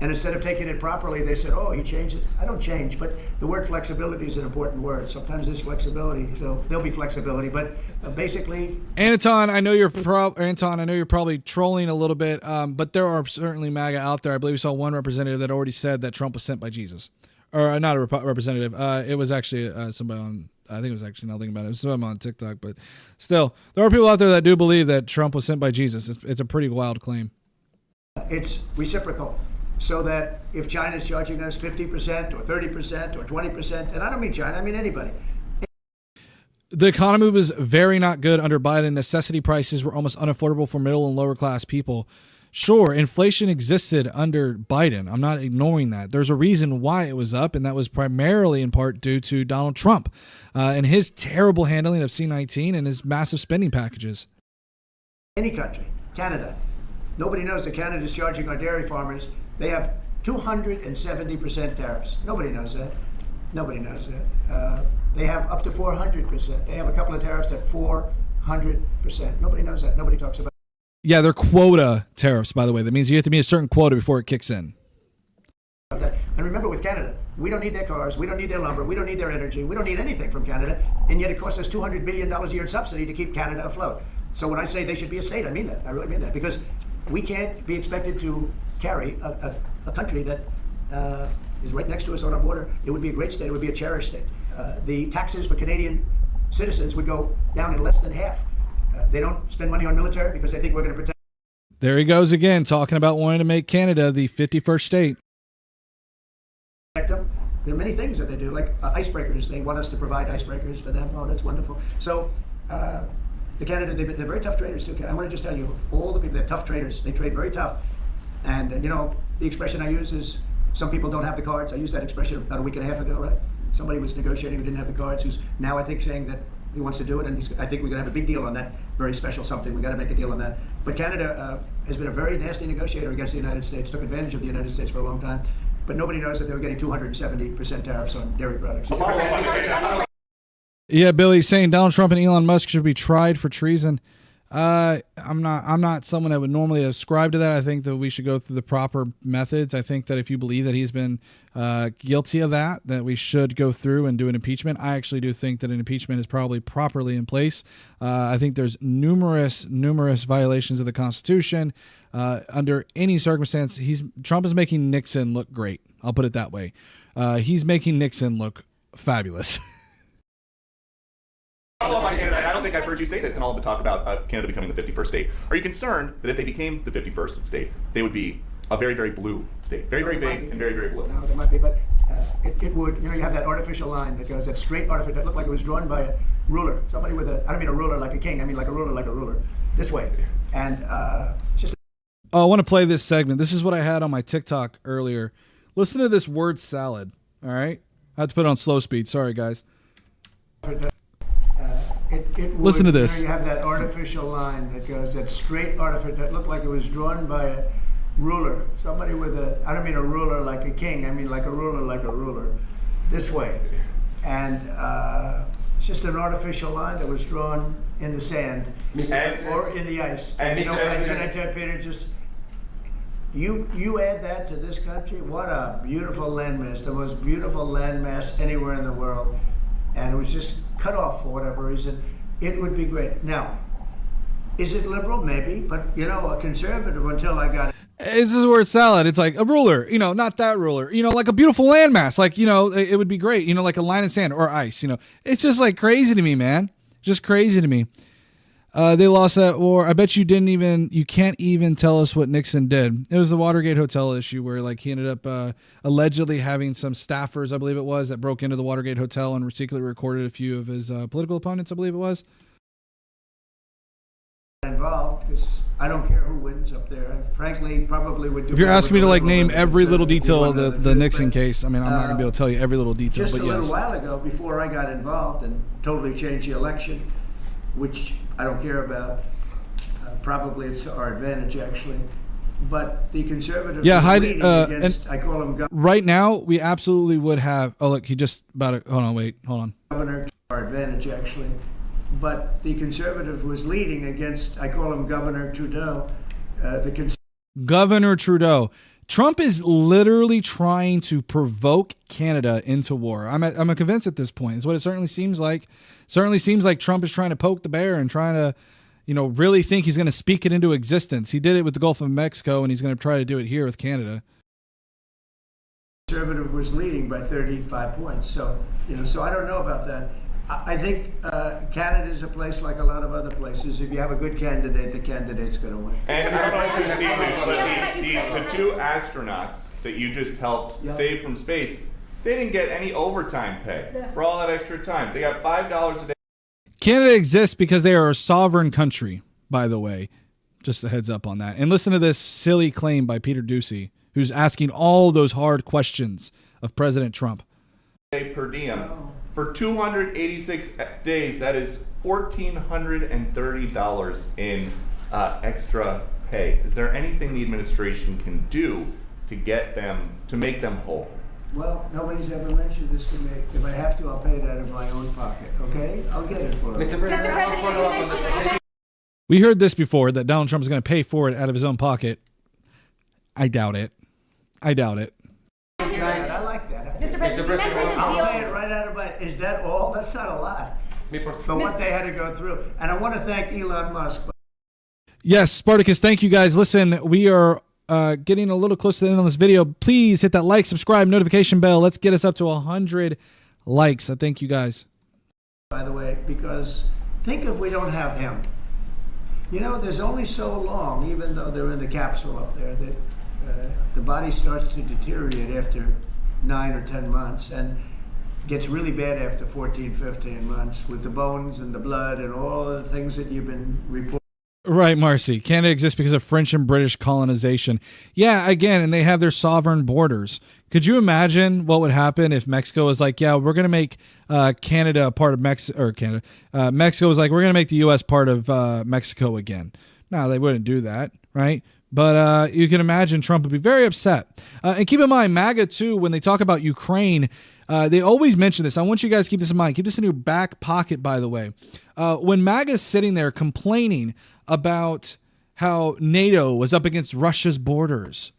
And instead of taking it properly, they said, oh, he changed it. I don't change, but the word flexibility is an important word. Sometimes there's flexibility, so there'll be flexibility. But basically... Anton, I know you're probably trolling a little bit, but there are certainly MAGA out there. I believe we saw one representative that already said that Trump was sent by Jesus. Or not a representative. It was actually somebody on... I think it was actually nothing about it. It was somebody on TikTok, but still, there are people out there that do believe that Trump was sent by Jesus. It's a pretty wild claim. It's reciprocal. So that if China's charging us 50% or 30% or 20%, and I don't mean China, I mean anybody. The economy was very not good under Biden. Necessity prices were almost unaffordable for middle and lower class people. Sure, inflation existed under Biden. I'm not ignoring that. There's a reason why it was up, and that was primarily in part due to Donald Trump and his terrible handling of C-19 and his massive spending packages. Any country, Canada. Nobody knows that Canada's charging our dairy farmers. They have 270% tariffs. Nobody knows that. Nobody knows that. They have up to 400%. They have a couple of tariffs at 400%. Nobody knows that. Nobody talks about it. Yeah, they're quota tariffs, by the way. That means you have to meet a certain quota before it kicks in. And remember, with Canada, we don't need their cars, we don't need their lumber, we don't need their energy, we don't need anything from Canada, and yet it costs us $200 billion a year in subsidy to keep Canada afloat. So when I say they should be a state, I mean that. I really mean that, because we can't be expected to carry a country that is right next to us on our border. It would be a great state. It would be a cherished state. The taxes for Canadian citizens would go down in less than half. They don't spend money on military because they think we're going to protect. There he goes again, talking about wanting to make Canada the 51st state. Them. There are many things that they do, like icebreakers. They want us to provide icebreakers for them. Oh, that's wonderful. So the Canada, they're very tough traders too. I want to just tell you, all the people, they're tough traders. They trade very tough. And you know, the expression I use is, some people don't have the cards. I used that expression about a week and a half ago, right? Somebody was negotiating who didn't have the cards, who's now, I think, saying that he wants to do it, and I think we're going to have a big deal on that, very special something. We got to make a deal on that. But Canada has been a very nasty negotiator against the United States, took advantage of the United States for a long time. But nobody knows that they were getting 270% tariffs on dairy products. Yeah, Billy's saying Donald Trump and Elon Musk should be tried for treason. I'm not someone that would normally ascribe to that. I think that we should go through the proper methods. I think that if you believe that he's been guilty of that we should go through and do an impeachment. I actually do think that an impeachment is probably properly in place. I think there's numerous violations of the Constitution. Under any circumstance, Trump is making Nixon look great. I'll put it that way. He's making Nixon look fabulous. I don't think I've heard you say this in all of the talk about Canada becoming the 51st state. Are you concerned that if they became the 51st state, they would be a very, very blue state? Very, very big and very, very blue. No, there might be, but it would, you know, you have that artificial line that goes, that straight artificial, that looked like it was drawn by a ruler. Somebody with I don't mean a ruler like a king, I mean like a ruler, this way. And just. Oh, I want to play this segment. This is what I had on my TikTok earlier. Listen to this word salad, all right? I had to put it on slow speed. Sorry, guys. Listen to this. You have that artificial line that goes, that straight artificial, that looked like it was drawn by a ruler. Somebody with I don't mean a ruler like a king, I mean like a ruler, this way. And it's just an artificial line that was drawn in the sand or in the ice. And you know, can I tell Peter, just, you add that to this country, what a beautiful landmass, the most beautiful landmass anywhere in the world. And it was just cut off for whatever reason. It would be great. Now, is it liberal? Maybe, but you know, a conservative until I got it. This is word salad. It's like a ruler, you know, not that ruler, you know, like a beautiful landmass. Like, you know, it would be great, you know, like a line of sand or ice, you know. It's just like crazy to me, man. Just crazy to me. They lost that war. I bet you can't even tell us what Nixon did. It was the Watergate Hotel issue where like he ended up allegedly having some staffers, I believe it was, that broke into the Watergate Hotel and secretly recorded a few of his political opponents, I believe it was. Involved, because I don't care who wins up there. I frankly probably would do. If you're asking me to like name every little detail of the Nixon case, I mean, I'm not going to be able to tell you every little detail, just but a yes. little while ago, before I got involved and totally changed the election, which I don't care about. Probably it's to our advantage, actually. But the conservatives are leading against, I call them right now, we absolutely would have. Oh, look, he just about to. Hold on. Governor, to our advantage, actually. But the conservative was leading against, I call him Governor Trudeau. Governor Trudeau. Trump is literally trying to provoke Canada into war. I'm convinced at this point. It's what it certainly seems like. Certainly seems like Trump is trying to poke the bear and trying to, you know, really think he's going to speak it into existence. He did it with the Gulf of Mexico, and he's going to try to do it here with Canada. Conservative was leading by 35 points. So, you know, so I don't know about that. I think Canada is a place like a lot of other places. If you have a good candidate, the candidate's going to win. And I don't know if you've seen this, but the two astronauts that you just helped save from space, they didn't get any overtime pay for all that extra time. They got $5 a day. Canada exists because they are a sovereign country, by the way. Just a heads up on that. And listen to this silly claim by Peter Doocy, who's asking all those hard questions of President Trump. Per diem. For 286 days, that is $1,430 in extra pay. Is there anything the administration can do to make them whole? Well, nobody's ever mentioned this to me. If I have to, I'll pay it out of my own pocket, okay? I'll get it for them. We heard this before, that Donald Trump is going to pay for it out of his own pocket. I doubt it. I like that. I'll pay it right out of my... Is that all? That's not a lot. For what they had to go through. And I want to thank Elon Musk. Yes, Spartacus, thank you guys. Listen, we are getting a little close to the end of this video. Please hit that like, subscribe, notification bell. Let's get us up to 100 likes. I thank you guys. By the way, because think if we don't have him. You know, there's only so long, even though they're in the capsule up there, that the body starts to deteriorate after 9 or 10 months. And gets really bad after 14, 15 months with the bones and the blood and all the things that you've been reporting. Right, Marcy. Canada exists because of French and British colonization. Yeah, again, and they have their sovereign borders. Could you imagine what would happen if Mexico was like, yeah, we're going to make Canada a part of Mexico, or Canada. Mexico was like, we're going to make the U.S. part of Mexico again. No, they wouldn't do that, right? But you can imagine Trump would be very upset. And keep in mind, MAGA, too, when they talk about Ukraine, they always mention this. I want you guys to keep this in mind. Keep this in your back pocket, by the way. When MAGA is sitting there complaining about how NATO was up against Russia's borders,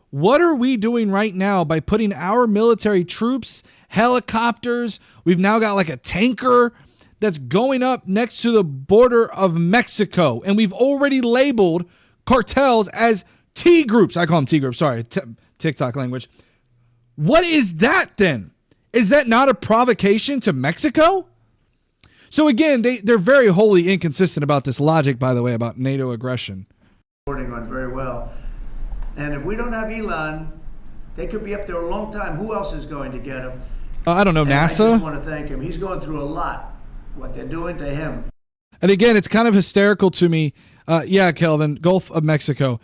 what are we doing right now by putting our military troops, helicopters, we've now got like a tanker that's going up next to the border of Mexico, and we've already labeled cartels as T groups. I call them T groups. Sorry, TikTok language. What is that then? Is that not a provocation to Mexico? So again, they're very wholly inconsistent about this logic, by the way, about NATO aggression. Reporting on very well. And if we don't have Elon, they could be up there a long time. Who else is going to get him? I don't know, And NASA? I just want to thank him. He's going through a lot, what they're doing to him. And again, it's kind of hysterical to me. Yeah, Kelvin, Gulf of Mexico,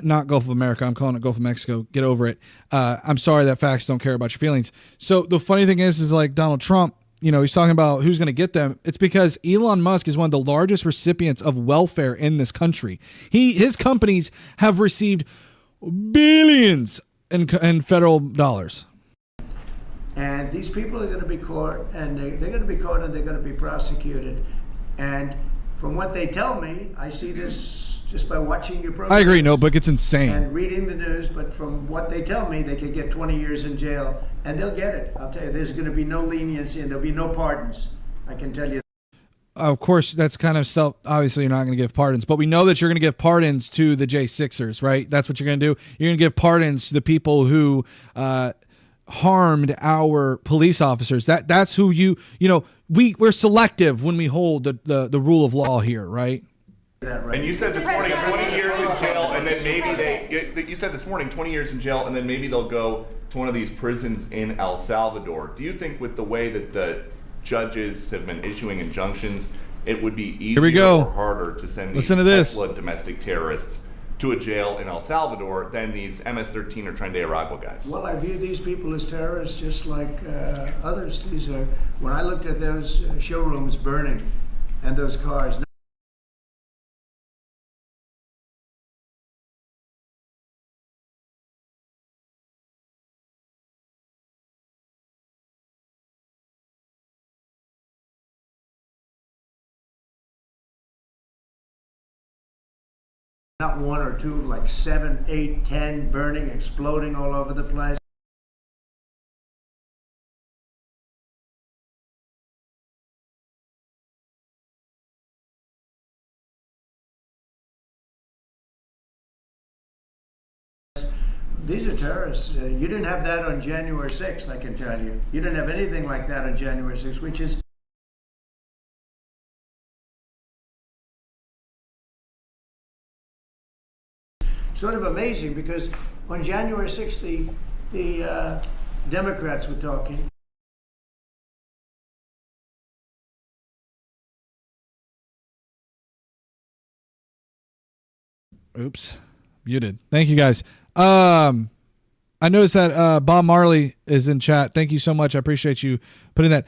not Gulf of America. I'm calling it Gulf of Mexico. Get over it. I'm sorry that facts don't care about your feelings. So the funny thing is like Donald Trump, you know, he's talking about who's going to get them. It's because Elon Musk is one of the largest recipients of welfare in this country. His companies have received billions in federal dollars. And these people are going to be caught, and they're going to be caught, and they're going to be prosecuted. And from what they tell me, I see this just by watching your program. I agree, Notebook. It's insane. And reading the news, but from what they tell me, they could get 20 years in jail, and they'll get it. I'll tell you, there's going to be no leniency, and there'll be no pardons. I can tell you. Of course, that's kind of obviously you're not going to give pardons, but we know that you're going to give pardons to the J6ers, right? That's what you're going to do. You're going to give pardons to the people who harmed our police officers. That's who we're selective when we hold the rule of law here, right? And you said this morning 20 years in jail, and then maybe you said this morning 20 years in jail, and then maybe they'll go to one of these prisons in El Salvador. Do you think with the way that the judges have been issuing injunctions, it would be easier or harder to send these Tesla domestic terrorists to a jail in El Salvador than these MS-13 or Tren de Aragua guys? Well, I view these people as terrorists just like others. When I looked at those showrooms burning and those cars. Not one or two, like 7, 8, 10 burning, exploding all over the place. These are terrorists. You didn't have that on January 6th, I can tell you. You didn't have anything like that on January 6th, which is sort of amazing, because on January 6th, the Democrats were talking. Oops, muted. Thank you, guys. I noticed that Bob Marley is in chat. Thank you so much. I appreciate you putting that.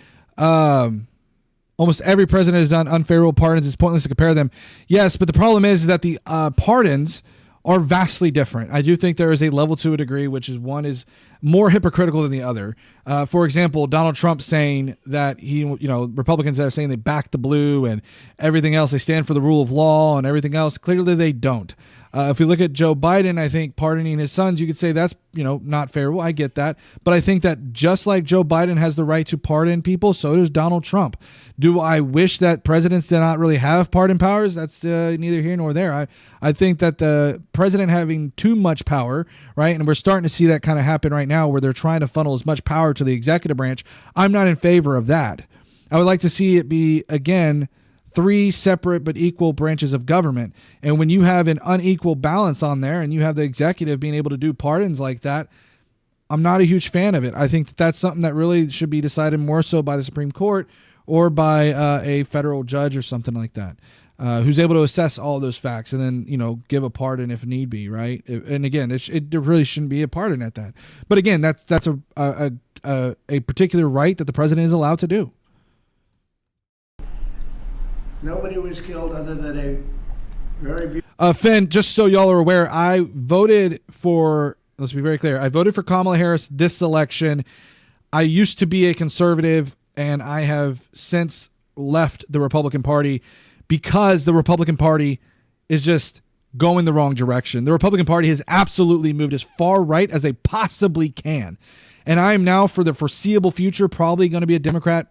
Almost every president has done unfavorable pardons. It's pointless to compare them. Yes, but the problem is that the pardons are vastly different. I do think there is a level to a degree, which is one is more hypocritical than the other. For example, Donald Trump saying that Republicans that are saying they back the blue and everything else, they stand for the rule of law and everything else. Clearly they don't. If we look at Joe Biden, I think pardoning his sons, you could say that's, not fair. Well, I get that. But I think that just like Joe Biden has the right to pardon people, so does Donald Trump. Do I wish that presidents did not really have pardon powers? That's neither here nor there. I think that the president having too much power, right? And we're starting to see that kind of happen right now where they're trying to funnel as much power to the executive branch. I'm not in favor of that. I would like to see it be, again, 3 separate but equal branches of government. And when you have an unequal balance on there and you have the executive being able to do pardons like that, I'm not a huge fan of it. I think that that's something that really should be decided more so by the Supreme Court or by a federal judge or something like that, who's able to assess all those facts and then, give a pardon if need be, right? And again, there really shouldn't be a pardon at that. But again, that's a particular right that the president is allowed to do. Nobody was killed other than a very Finn, just so y'all are aware, I voted for, let's be very clear, I voted for Kamala Harris this election. I used to be a conservative, and I have since left the Republican Party because the Republican Party is just going the wrong direction. The Republican Party has absolutely moved as far right as they possibly can. And I am now, for the foreseeable future, probably going to be a Democrat,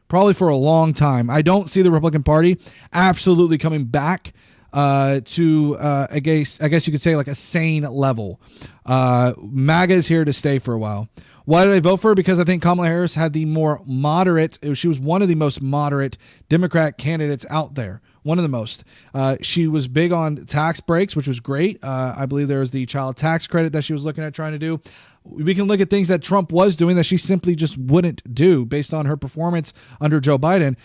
probably for a long time. I don't see the Republican Party absolutely coming back to, I guess you could say, like a sane level. MAGA is here to stay for a while. Why did I vote for her? Because I think Kamala Harris had the more moderate, she was one of the most moderate Democrat candidates out there. One of the most. She was big on tax breaks, which was great. I believe there was the child tax credit that she was looking at trying to do. We can look at things that Trump was doing that she simply just wouldn't do based on her performance under Joe Biden,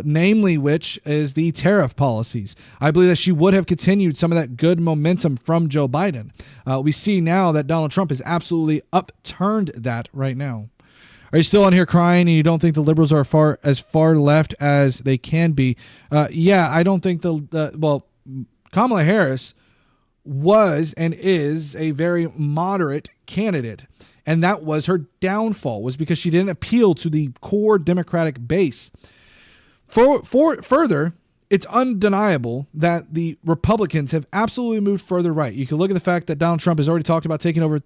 namely which is the tariff policies. I believe that she would have continued some of that good momentum from Joe Biden. We see now that Donald Trump has absolutely upturned that right now. Are you still on here crying and you don't think the liberals are as far left as they can be? Yeah, I don't think Kamala Harris was and is a very moderate candidate. And that was her downfall, was because she didn't appeal to the core Democratic base. Further, it's undeniable that the Republicans have absolutely moved further right. You can look at the fact that Donald Trump has already talked about taking over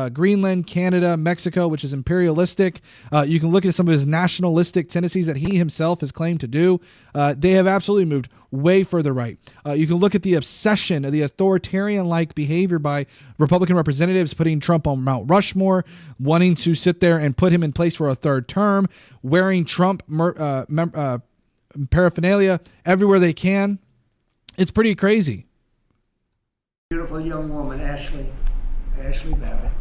Greenland, Canada, Mexico, which is imperialistic. You can look at some of his nationalistic tendencies that he himself has claimed to do. They have absolutely moved way further right. You can look at the obsession of the authoritarian-like behavior by Republican representatives, putting Trump on Mount Rushmore, wanting to sit there and put him in place for a third term, wearing Trump paraphernalia everywhere they can. It's pretty crazy. Beautiful young woman, Ashley Babbitt.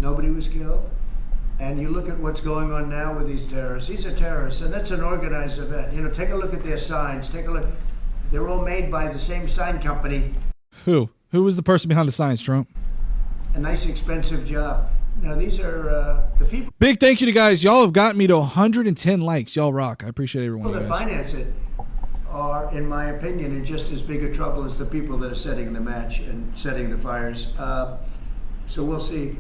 Nobody was killed. And you look at what's going on now with these terrorists. These are terrorists, and that's an organized event. Take a look at their signs. Take a look. They're all made by the same sign company. Who was the person behind the signs, Trump? A nice, expensive job. Now, these are the people. Big thank you to guys. Y'all have gotten me to 110 likes. Y'all rock. I appreciate everyone. People that finance it are, in my opinion, in just as big a trouble as the people that are setting the match and setting the fires. So we'll see.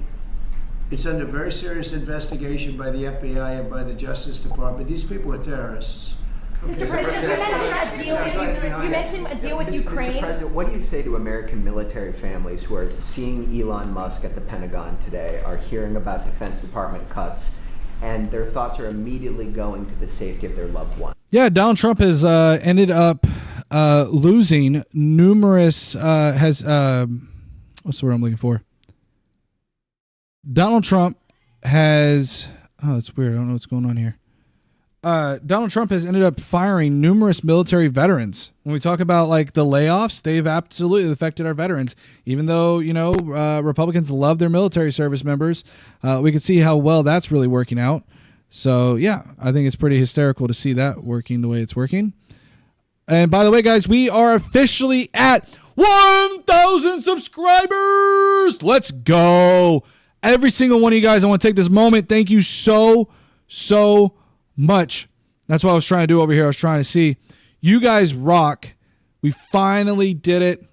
It's under very serious investigation by the FBI and by the Justice Department. These people are terrorists. Okay. Mr. President, you mentioned a deal with Ukraine. Mr. President, what do you say to American military families who are seeing Elon Musk at the Pentagon today, are hearing about Defense Department cuts, and their thoughts are immediately going to the safety of their loved ones? Yeah, Donald Trump has ended up losing numerous, what's the word I'm looking for? Donald Trump has, it's weird. I don't know what's going on here. Donald Trump has ended up firing numerous military veterans. When we talk about like the layoffs, they've absolutely affected our veterans. Even though, Republicans love their military service members, we can see how well that's really working out. So, yeah, I think it's pretty hysterical to see that working the way it's working. And by the way, guys, we are officially at 1,000 subscribers. Let's go. Every single one of you guys, I want to take this moment. Thank you so much. That's what I was trying to do over here. I was trying to see. You guys rock. We finally did it.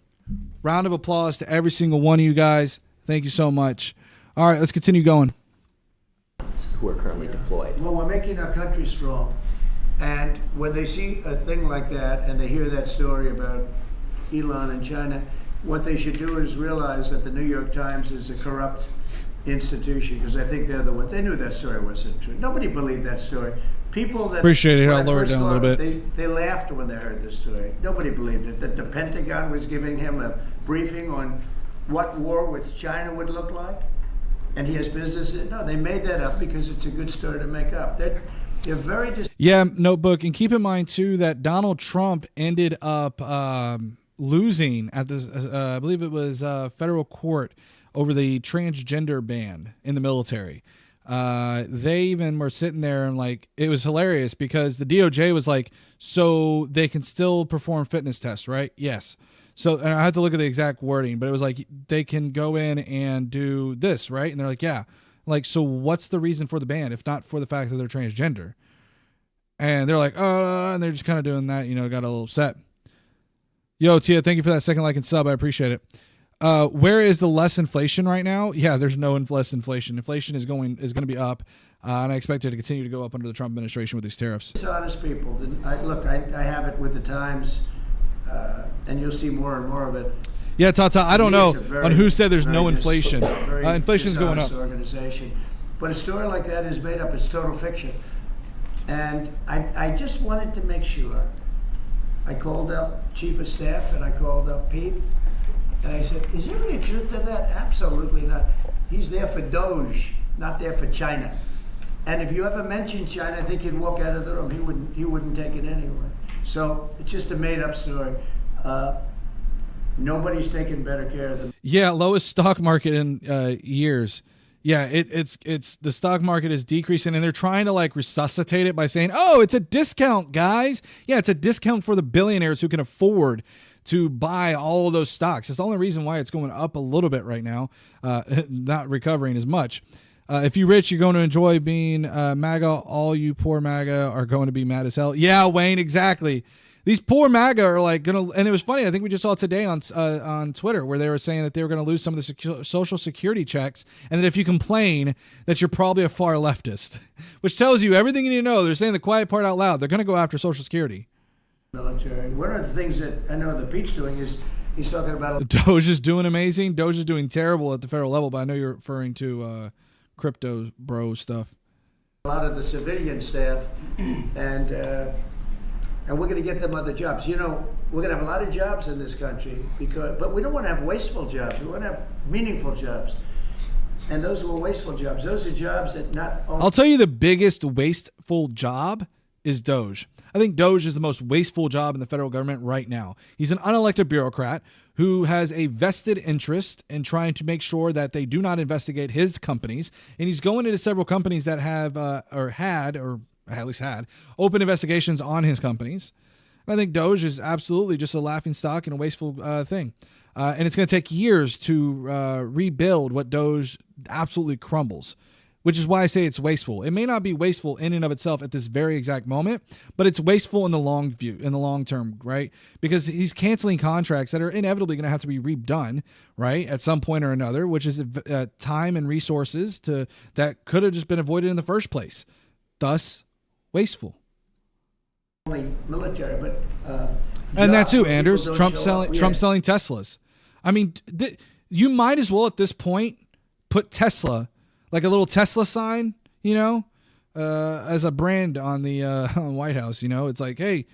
Round of applause to every single one of you guys. Thank you so much. All right, let's continue going. Who are currently deployed. Well, we're making our country strong. And when they see a thing like that and they hear that story about Elon and China, what they should do is realize that the New York Times is a corrupt institution, because I think they're the ones. They knew that story wasn't true. Nobody believed that story. People that appreciate it. I'll lower it down a little bit. They laughed when they heard the story. Nobody believed it. That the Pentagon was giving him a briefing on what war with China would look like, and he has business in. No, they made that up because it's a good story to make up. They're very Notebook, and keep in mind too that Donald Trump ended up losing at this. I believe it was federal court over the transgender ban in the military. They even were sitting there and like, it was hilarious because the DOJ was like, so they can still perform fitness tests, right? Yes. So, and I had to look at the exact wording, but it was like, they can go in and do this, right? And they're like, yeah. Like, so what's the reason for the ban if not for the fact that they're transgender? And they're like, oh, and they're just kind of doing that, got a little upset. Yo, Tia, thank you for that second like and sub. I appreciate it. Where is the less inflation right now? Yeah, there's no less inflation. Inflation is going to be up, and I expect it to continue to go up under the Trump administration with these tariffs. Dishonest people. I have it with the Times, and you'll see more and more of it. Yeah, Tata, I don't know on who said there's no inflation. Inflation is going up. Organization. But a story like that is made up. It's total fiction. And I just wanted to make sure. I called up Chief of Staff and I called up Pete. And I said, is there any truth to that? Absolutely not. He's there for Doge, not there for China. And if you ever mention China, I think he'd walk out of the room. He wouldn't take it anyway. So it's just a made up story. Nobody's taking better care of them. Yeah, lowest stock market in years. Yeah, it's the stock market is decreasing, and they're trying to like resuscitate it by saying, "Oh, it's a discount, guys." Yeah, it's a discount for the billionaires who can afford to buy all of those stocks. It's the only reason why it's going up a little bit right now, not recovering as much. If you're rich, you're going to enjoy being MAGA. All you poor MAGA are going to be mad as hell. Yeah, Wayne, exactly. These poor MAGA are like gonna, and it was funny. I think we just saw it today on Twitter where they were saying that they were going to lose some of the social security checks, and that if you complain, that you're probably a far leftist, which tells you everything you need to know. They're saying the quiet part out loud. They're going to go after Social Security. Military. One of the things that I know that Pete's doing is he's talking about. Doge is doing amazing. Doge is doing terrible at the federal level, but I know you're referring to crypto bro stuff. A lot of the civilian staff, and we're going to get them other jobs. We're going to have a lot of jobs in this country, but we don't want to have wasteful jobs. We want to have meaningful jobs. And those were wasteful jobs. Those are jobs that not only... I'll tell you the biggest wasteful job is Doge. I think Doge is the most wasteful job in the federal government right now. He's an unelected bureaucrat who has a vested interest in trying to make sure that they do not investigate his companies. And he's going into several companies that have had open investigations on his companies. And I think Doge is absolutely just a laughing stock and a wasteful thing. And it's going to take years to rebuild what Doge absolutely crumbles, which is why I say it's wasteful. It may not be wasteful in and of itself at this very exact moment, but it's wasteful in the long view, in the long term, right? Because he's canceling contracts that are inevitably going to have to be redone, right, at some point or another, which is time and resources that could have just been avoided in the first place. Thus, wasteful. Only military, but and that too, Anders. Trump selling Teslas. I mean, you might as well at this point put Tesla, like a little Tesla sign, as a brand on the White House. It's like, hey,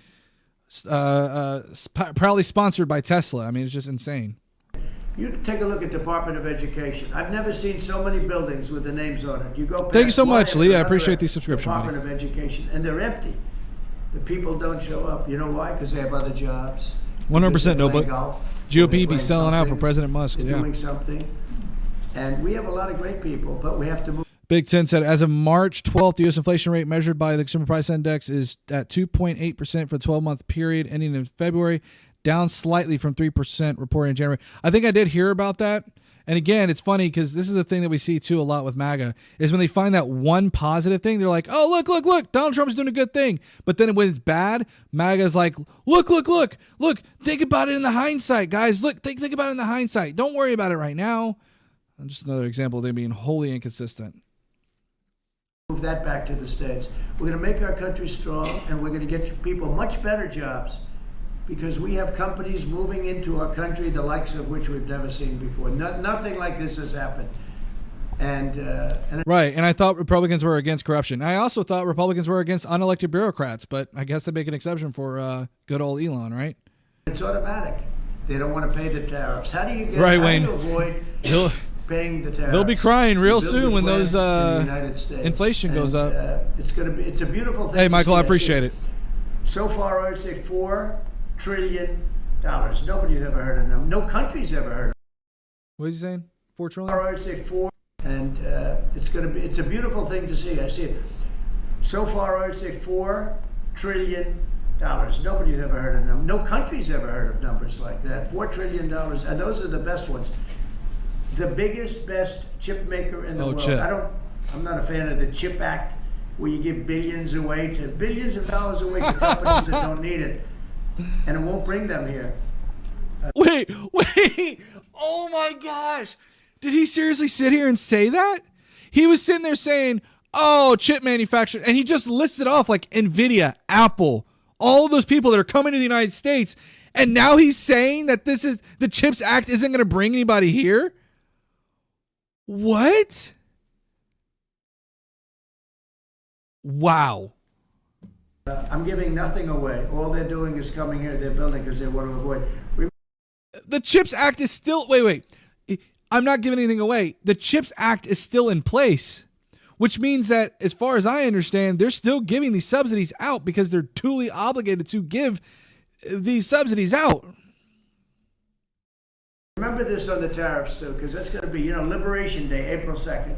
proudly sponsored by Tesla. I mean, it's just insane. You take a look at Department of Education. I've never seen so many buildings with the names on it. You go. Thank you so much, Lee. I appreciate the subscription. Department of Education, and they're empty. The people don't show up. You know why? Because they have other jobs. 100% no, but golf, GOP be selling out for President Musk. They're doing something. And we have a lot of great people, but we have to move. Big 10 said, as of March 12th, the U.S. inflation rate measured by the Consumer Price Index is at 2.8% for the 12-month period ending in February, down slightly from 3% reported in January. I think I did hear about that. And again, it's funny because this is the thing that we see too a lot with MAGA is when they find that one positive thing, they're like, oh, look, Donald Trump's doing a good thing. But then when it's bad, MAGA's like, look, think about it in the hindsight, guys. Look, think about it in the hindsight. Don't worry about it right now. And just another example of them being wholly inconsistent. Move that back to the States. We're going to make our country strong, and we're going to get people much better jobs. Because we have companies moving into our country, the likes of which we've never seen before. Nothing like this has happened. Right, and I thought Republicans were against corruption. I also thought Republicans were against unelected bureaucrats, but I guess they make an exception for good old Elon, right? It's automatic. They don't want to pay the tariffs. How do you get? Right, how Wayne. do you avoid paying the tariffs? They'll be crying real soon when those inflation goes up. It's a beautiful thing. Hey, Michael, I appreciate it. So far, I would say $4 trillion. Nobody's ever heard of them. No country's ever heard of them. What is he saying? 4 trillion? I would say 4, and it's a beautiful thing to see. I see it. So far, I would say $4 trillion. Nobody's ever heard of them. No country's ever heard of numbers like that. $4 trillion, and those are the best ones. The biggest, best chip maker in the world. Chip. I'm not a fan of the Chip Act, where you give billions of dollars away to companies that don't need it, and it won't bring them here. Wait! Oh my gosh! Did he seriously sit here and say that? He was sitting there saying, "Oh, chip manufacturers," and he just listed off like Nvidia, Apple, all of those people that are coming to the United States, and now he's saying that the CHIPS Act isn't going to bring anybody here? What? Wow. I'm giving nothing away. All they're doing is coming here. They're building because they want to avoid. The CHIPS Act is still... Wait. I'm not giving anything away. The CHIPS Act is still in place, which means that, as far as I understand, they're still giving these subsidies out because they're duly obligated to give these subsidies out. Remember this on the tariffs, too, because that's going to be, Liberation Day, April 2nd.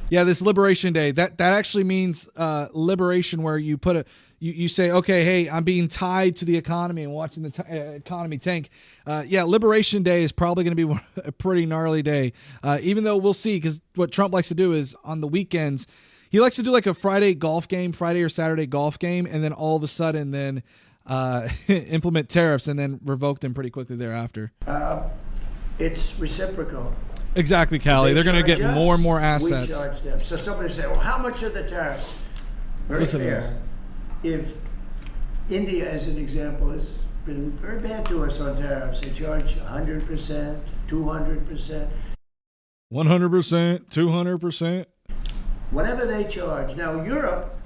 Yeah, this Liberation Day, that actually means liberation, where you put you say, okay, hey, I'm being tied to the economy and watching the economy tank. Yeah, Liberation Day is probably going to be a pretty gnarly day, even though we'll see, because what Trump likes to do is on the weekends, he likes to do like a Friday or Saturday golf game, and then all of a sudden then implement tariffs and then revoke them pretty quickly thereafter. It's reciprocal. Exactly, Callie. They're going to get more and more assets. We charge them. So somebody say, well, how much are the tariffs? Very fair. If India, as an example, has been very bad to us on tariffs, they charge 100%, 200%. 100%, 200%. Whatever they charge. Now, Europe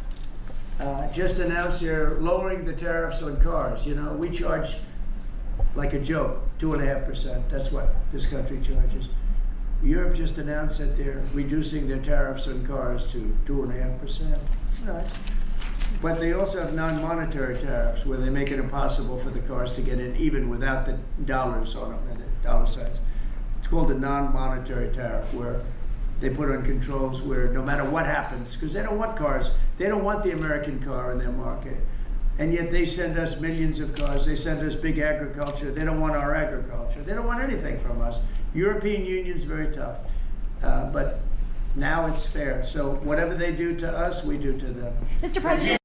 just announced they're lowering the tariffs on cars. We charge like a joke, 2.5%. That's what this country charges. Europe just announced that they're reducing their tariffs on cars to 2.5%. It's nice. But they also have non-monetary tariffs, where they make it impossible for the cars to get in even without the dollars on them and the dollar signs. It's called a non-monetary tariff, where they put on controls where no matter what happens, because they don't want cars, they don't want the American car in their market. And yet they send us millions of cars. They send us big agriculture. They don't want our agriculture. They don't want anything from us. European Union's very tough. But now it's fair. So whatever they do to us, we do to them. Mr. President.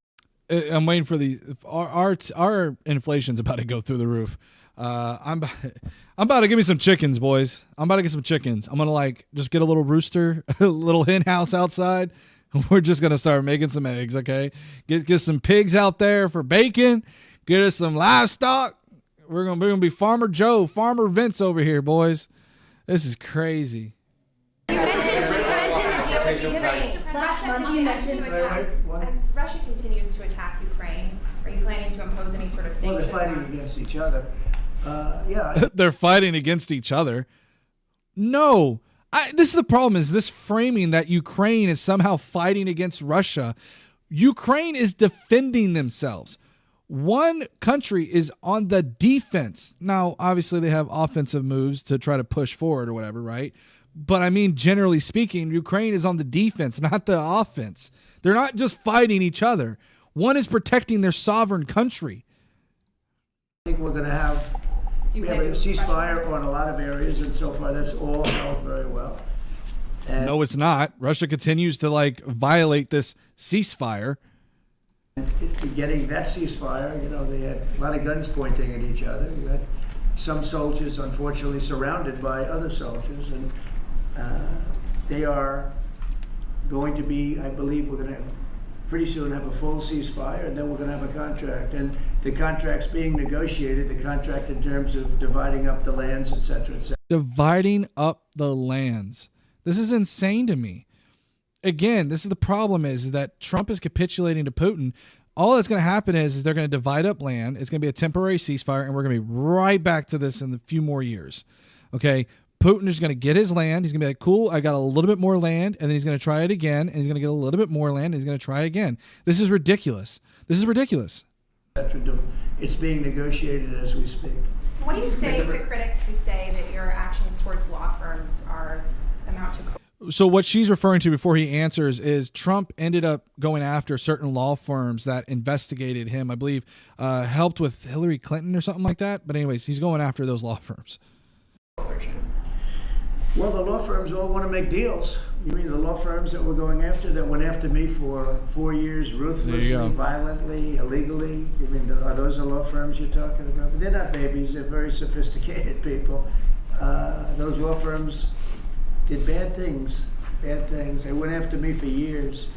I'm waiting for our inflation's about to go through the roof. I'm about to give me some chickens, boys. I'm about to get some chickens. I'm gonna just get a little rooster, a little hen house outside. We're just gonna start making some eggs, okay? Get some pigs out there for bacon. Get us some livestock. We're gonna be Farmer Joe, Farmer Vince over here, boys. This is crazy. Russia continues to attack Ukraine, are you planning to impose any sort of sanctions? Well, they're fighting against each other. They're fighting against each other. No. This is the problem, is this framing that Ukraine is somehow fighting against Russia. Ukraine is defending themselves. One country is on the defense. Now, obviously, they have offensive moves to try to push forward or whatever, right? But I mean, generally speaking, Ukraine is on the defense, not the offense. They're not just fighting each other. One is protecting their sovereign country. I think we're going to have a ceasefire on a lot of areas, and so far that's all held very well. And no, it's not. Russia continues to violate this ceasefire. Getting that ceasefire, they had a lot of guns pointing at each other. You had some soldiers, unfortunately, surrounded by other soldiers, and they are going to be, I believe, we're going to pretty soon have a full ceasefire, and then we're going to have a contract. And the contract's being negotiated, the contract in terms of dividing up the lands, et cetera, et cetera. Dividing up the lands. This is insane to me. Again, this is the problem, is that Trump is capitulating to Putin. All that's going to happen is they're going to divide up land. It's going to be a temporary ceasefire, and we're going to be right back to this in a few more years. Okay? Putin is going to get his land. He's going to be like, cool, I got a little bit more land, and then he's going to try it again, and he's going to get a little bit more land, and he's going to try again. This is ridiculous. This is ridiculous. It's being negotiated as we speak. What do you say to critics who say that your actions towards law firms are out to So what she's referring to before he answers is Trump ended up going after certain law firms that investigated him. I believe helped with Hillary Clinton or something like that. But anyways, he's going after those law firms. Well, the law firms all want to make deals. You mean the law firms that were going after, that went after me for 4 years, ruthlessly, violently, illegally? You mean, are those the law firms you're talking about? They're not babies. They're very sophisticated people. Those law firms did bad things. They went after me for years.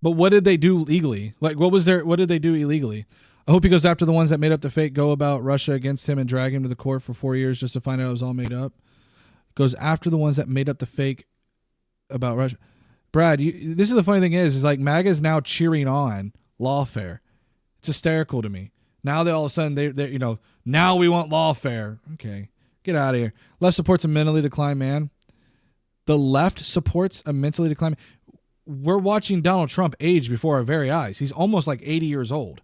But what did they do legally? Like, what did they do illegally? I hope he goes after the ones that made up the fake go about Russia against him and drag him to the court for 4 years just to find out it was all made up. Goes after the ones that made up the fake about Russia. Brad, this is the funny thing is like MAGA is now cheering on lawfare. It's hysterical to me. Now they all of a sudden they now we want lawfare. Okay, get out of here. Left supports a mentally declined man. The left supports a mentally declined man. We're watching Donald Trump age before our very eyes. He's almost like 80 years old.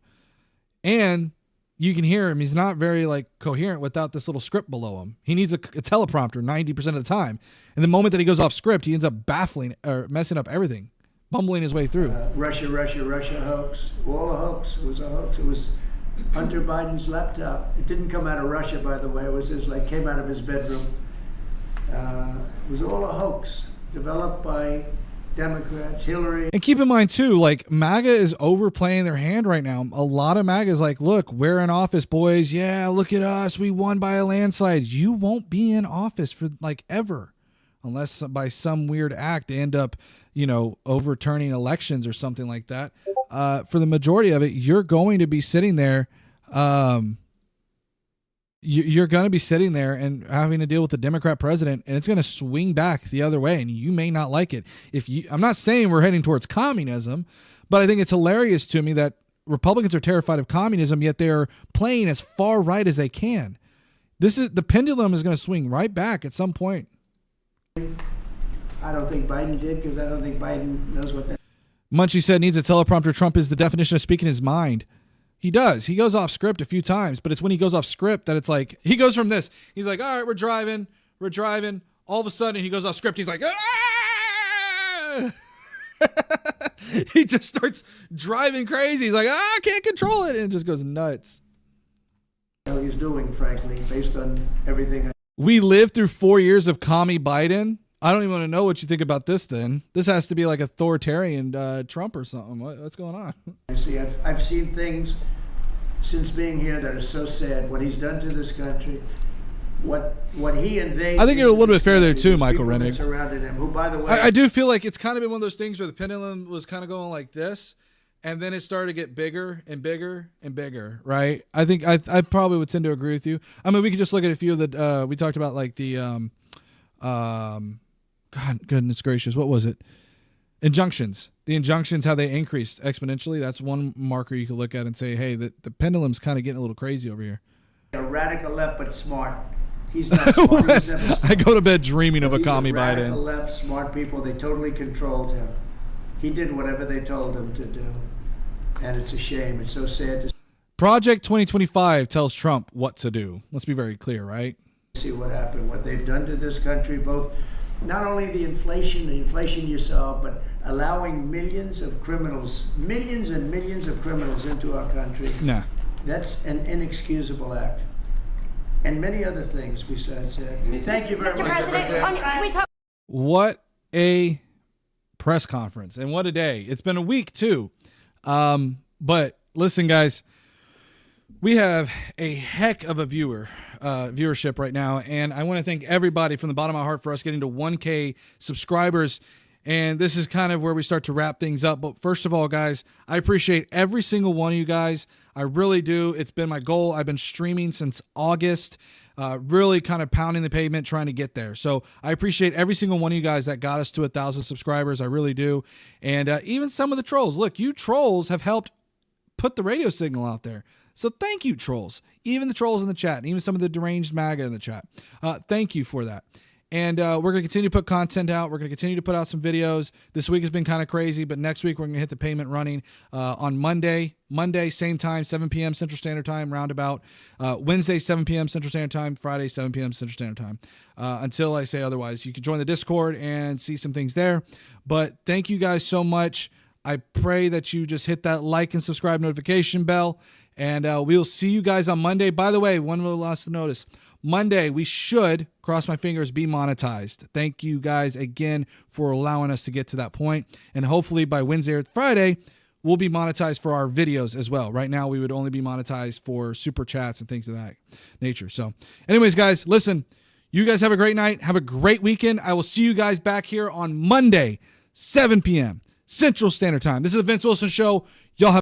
And you can hear him. He's not very like coherent without this little script below him. He needs a teleprompter 90% of the time. And the moment that he goes off script, he ends up baffling or messing up everything, bumbling his way through. Russia hoax. All a hoax. It was a hoax. It was Hunter Biden's laptop. It didn't come out of Russia, by the way. It was came out of his bedroom. It was all a hoax developed by Democrats, Hillary. And keep in mind too, like MAGA is overplaying their hand right now. A lot of MAGA is like, look, we're in office, boys. Yeah, look at us. We won by a landslide. You won't be in office for like ever, unless by some weird act they end up, overturning elections or something like that. For the majority of it, you're going to be sitting there. You're going to be sitting there and having to deal with the Democrat president, and it's going to swing back the other way, and you may not like it. I'm not saying we're heading towards communism, but I think it's hilarious to me that Republicans are terrified of communism, yet they're playing as far right as they can. The pendulum is going to swing right back at some point. I don't think Biden did, because I don't think Biden knows what that. Munchie said needs a teleprompter. Trump is the definition of speaking his mind. He does. He goes off script a few times, but it's when he goes off script that it's like, he goes from this. He's like, all right, we're driving. All of a sudden he goes off script. He's like, ah! He just starts driving crazy. He's like, I can't control it. And it just goes nuts. He's doing, frankly, based on everything. We lived through 4 years of commie Biden. I don't even want to know what you think about this then. This has to be like authoritarian Trump or something. What's going on? See, I've seen things since being here that are so sad. What he's done to this country, what he and they. I think you're a little bit fair there too, Michael Rennick. Surrounded him, who, by the way, I do feel like it's kind of been one of those things where the pendulum was kind of going like this, and then it started to get bigger and bigger and bigger, right? I think I probably would tend to agree with you. I mean, we could just look at a few of the we talked about, like the God, goodness gracious, what was it? Injunctions. The injunctions, how they increased exponentially. That's one marker you could look at and say, hey, the pendulum's kind of getting a little crazy over here. A radical left, but smart. He's not smart. He's never smart. I go to bed dreaming of a commie Biden. Radical left, smart people. They totally controlled him. He did whatever they told him to do. And it's a shame. It's so sad to Project 2025 tells Trump what to do. Let's be very clear, right? See what happened, what they've done to this country, both not only the inflation you saw, but allowing millions and millions of criminals into our country. Nah. That's an inexcusable act. And many other things besides that. Thank you very much. Mr. President, can we talk? What a press conference, and what a day. It's been a week too. But listen, guys, we have a heck of a viewership right now, and I want to thank everybody from the bottom of my heart for us getting to 1K subscribers. And this is kind of where we start to wrap things up. But first of all, guys, I appreciate every single one of you guys. I really do. It's been my goal. I've been streaming since August, really kind of pounding the pavement, trying to get there. So I appreciate every single one of you guys that got us to 1,000 subscribers. I really do. And even some of the trolls. Look, you trolls have helped put the radio signal out there. So thank you, trolls. Even the trolls in the chat, and even some of the deranged MAGA in the chat. Thank you for that. And we're going to continue to put content out. We're going to continue to put out some videos. This week has been kind of crazy, but next week we're going to hit the payment running on Monday. Monday, same time, 7 p.m. Central Standard Time, roundabout. Wednesday, 7 p.m. Central Standard Time. Friday, 7 p.m. Central Standard Time. Until I say otherwise. You can join the Discord and see some things there. But thank you guys so much. I pray that you just hit that like and subscribe notification bell. And we'll see you guys on Monday. By the way, one last notice. Monday, we should, cross my fingers, be monetized. Thank you guys again for allowing us to get to that point. And hopefully by Wednesday or Friday, we'll be monetized for our videos as well. Right now, we would only be monetized for super chats and things of that nature. So anyways, guys, listen, you guys have a great night. Have a great weekend. I will see you guys back here on Monday, 7 p.m. Central Standard Time. This is the Vince Wilson Show. Y'all have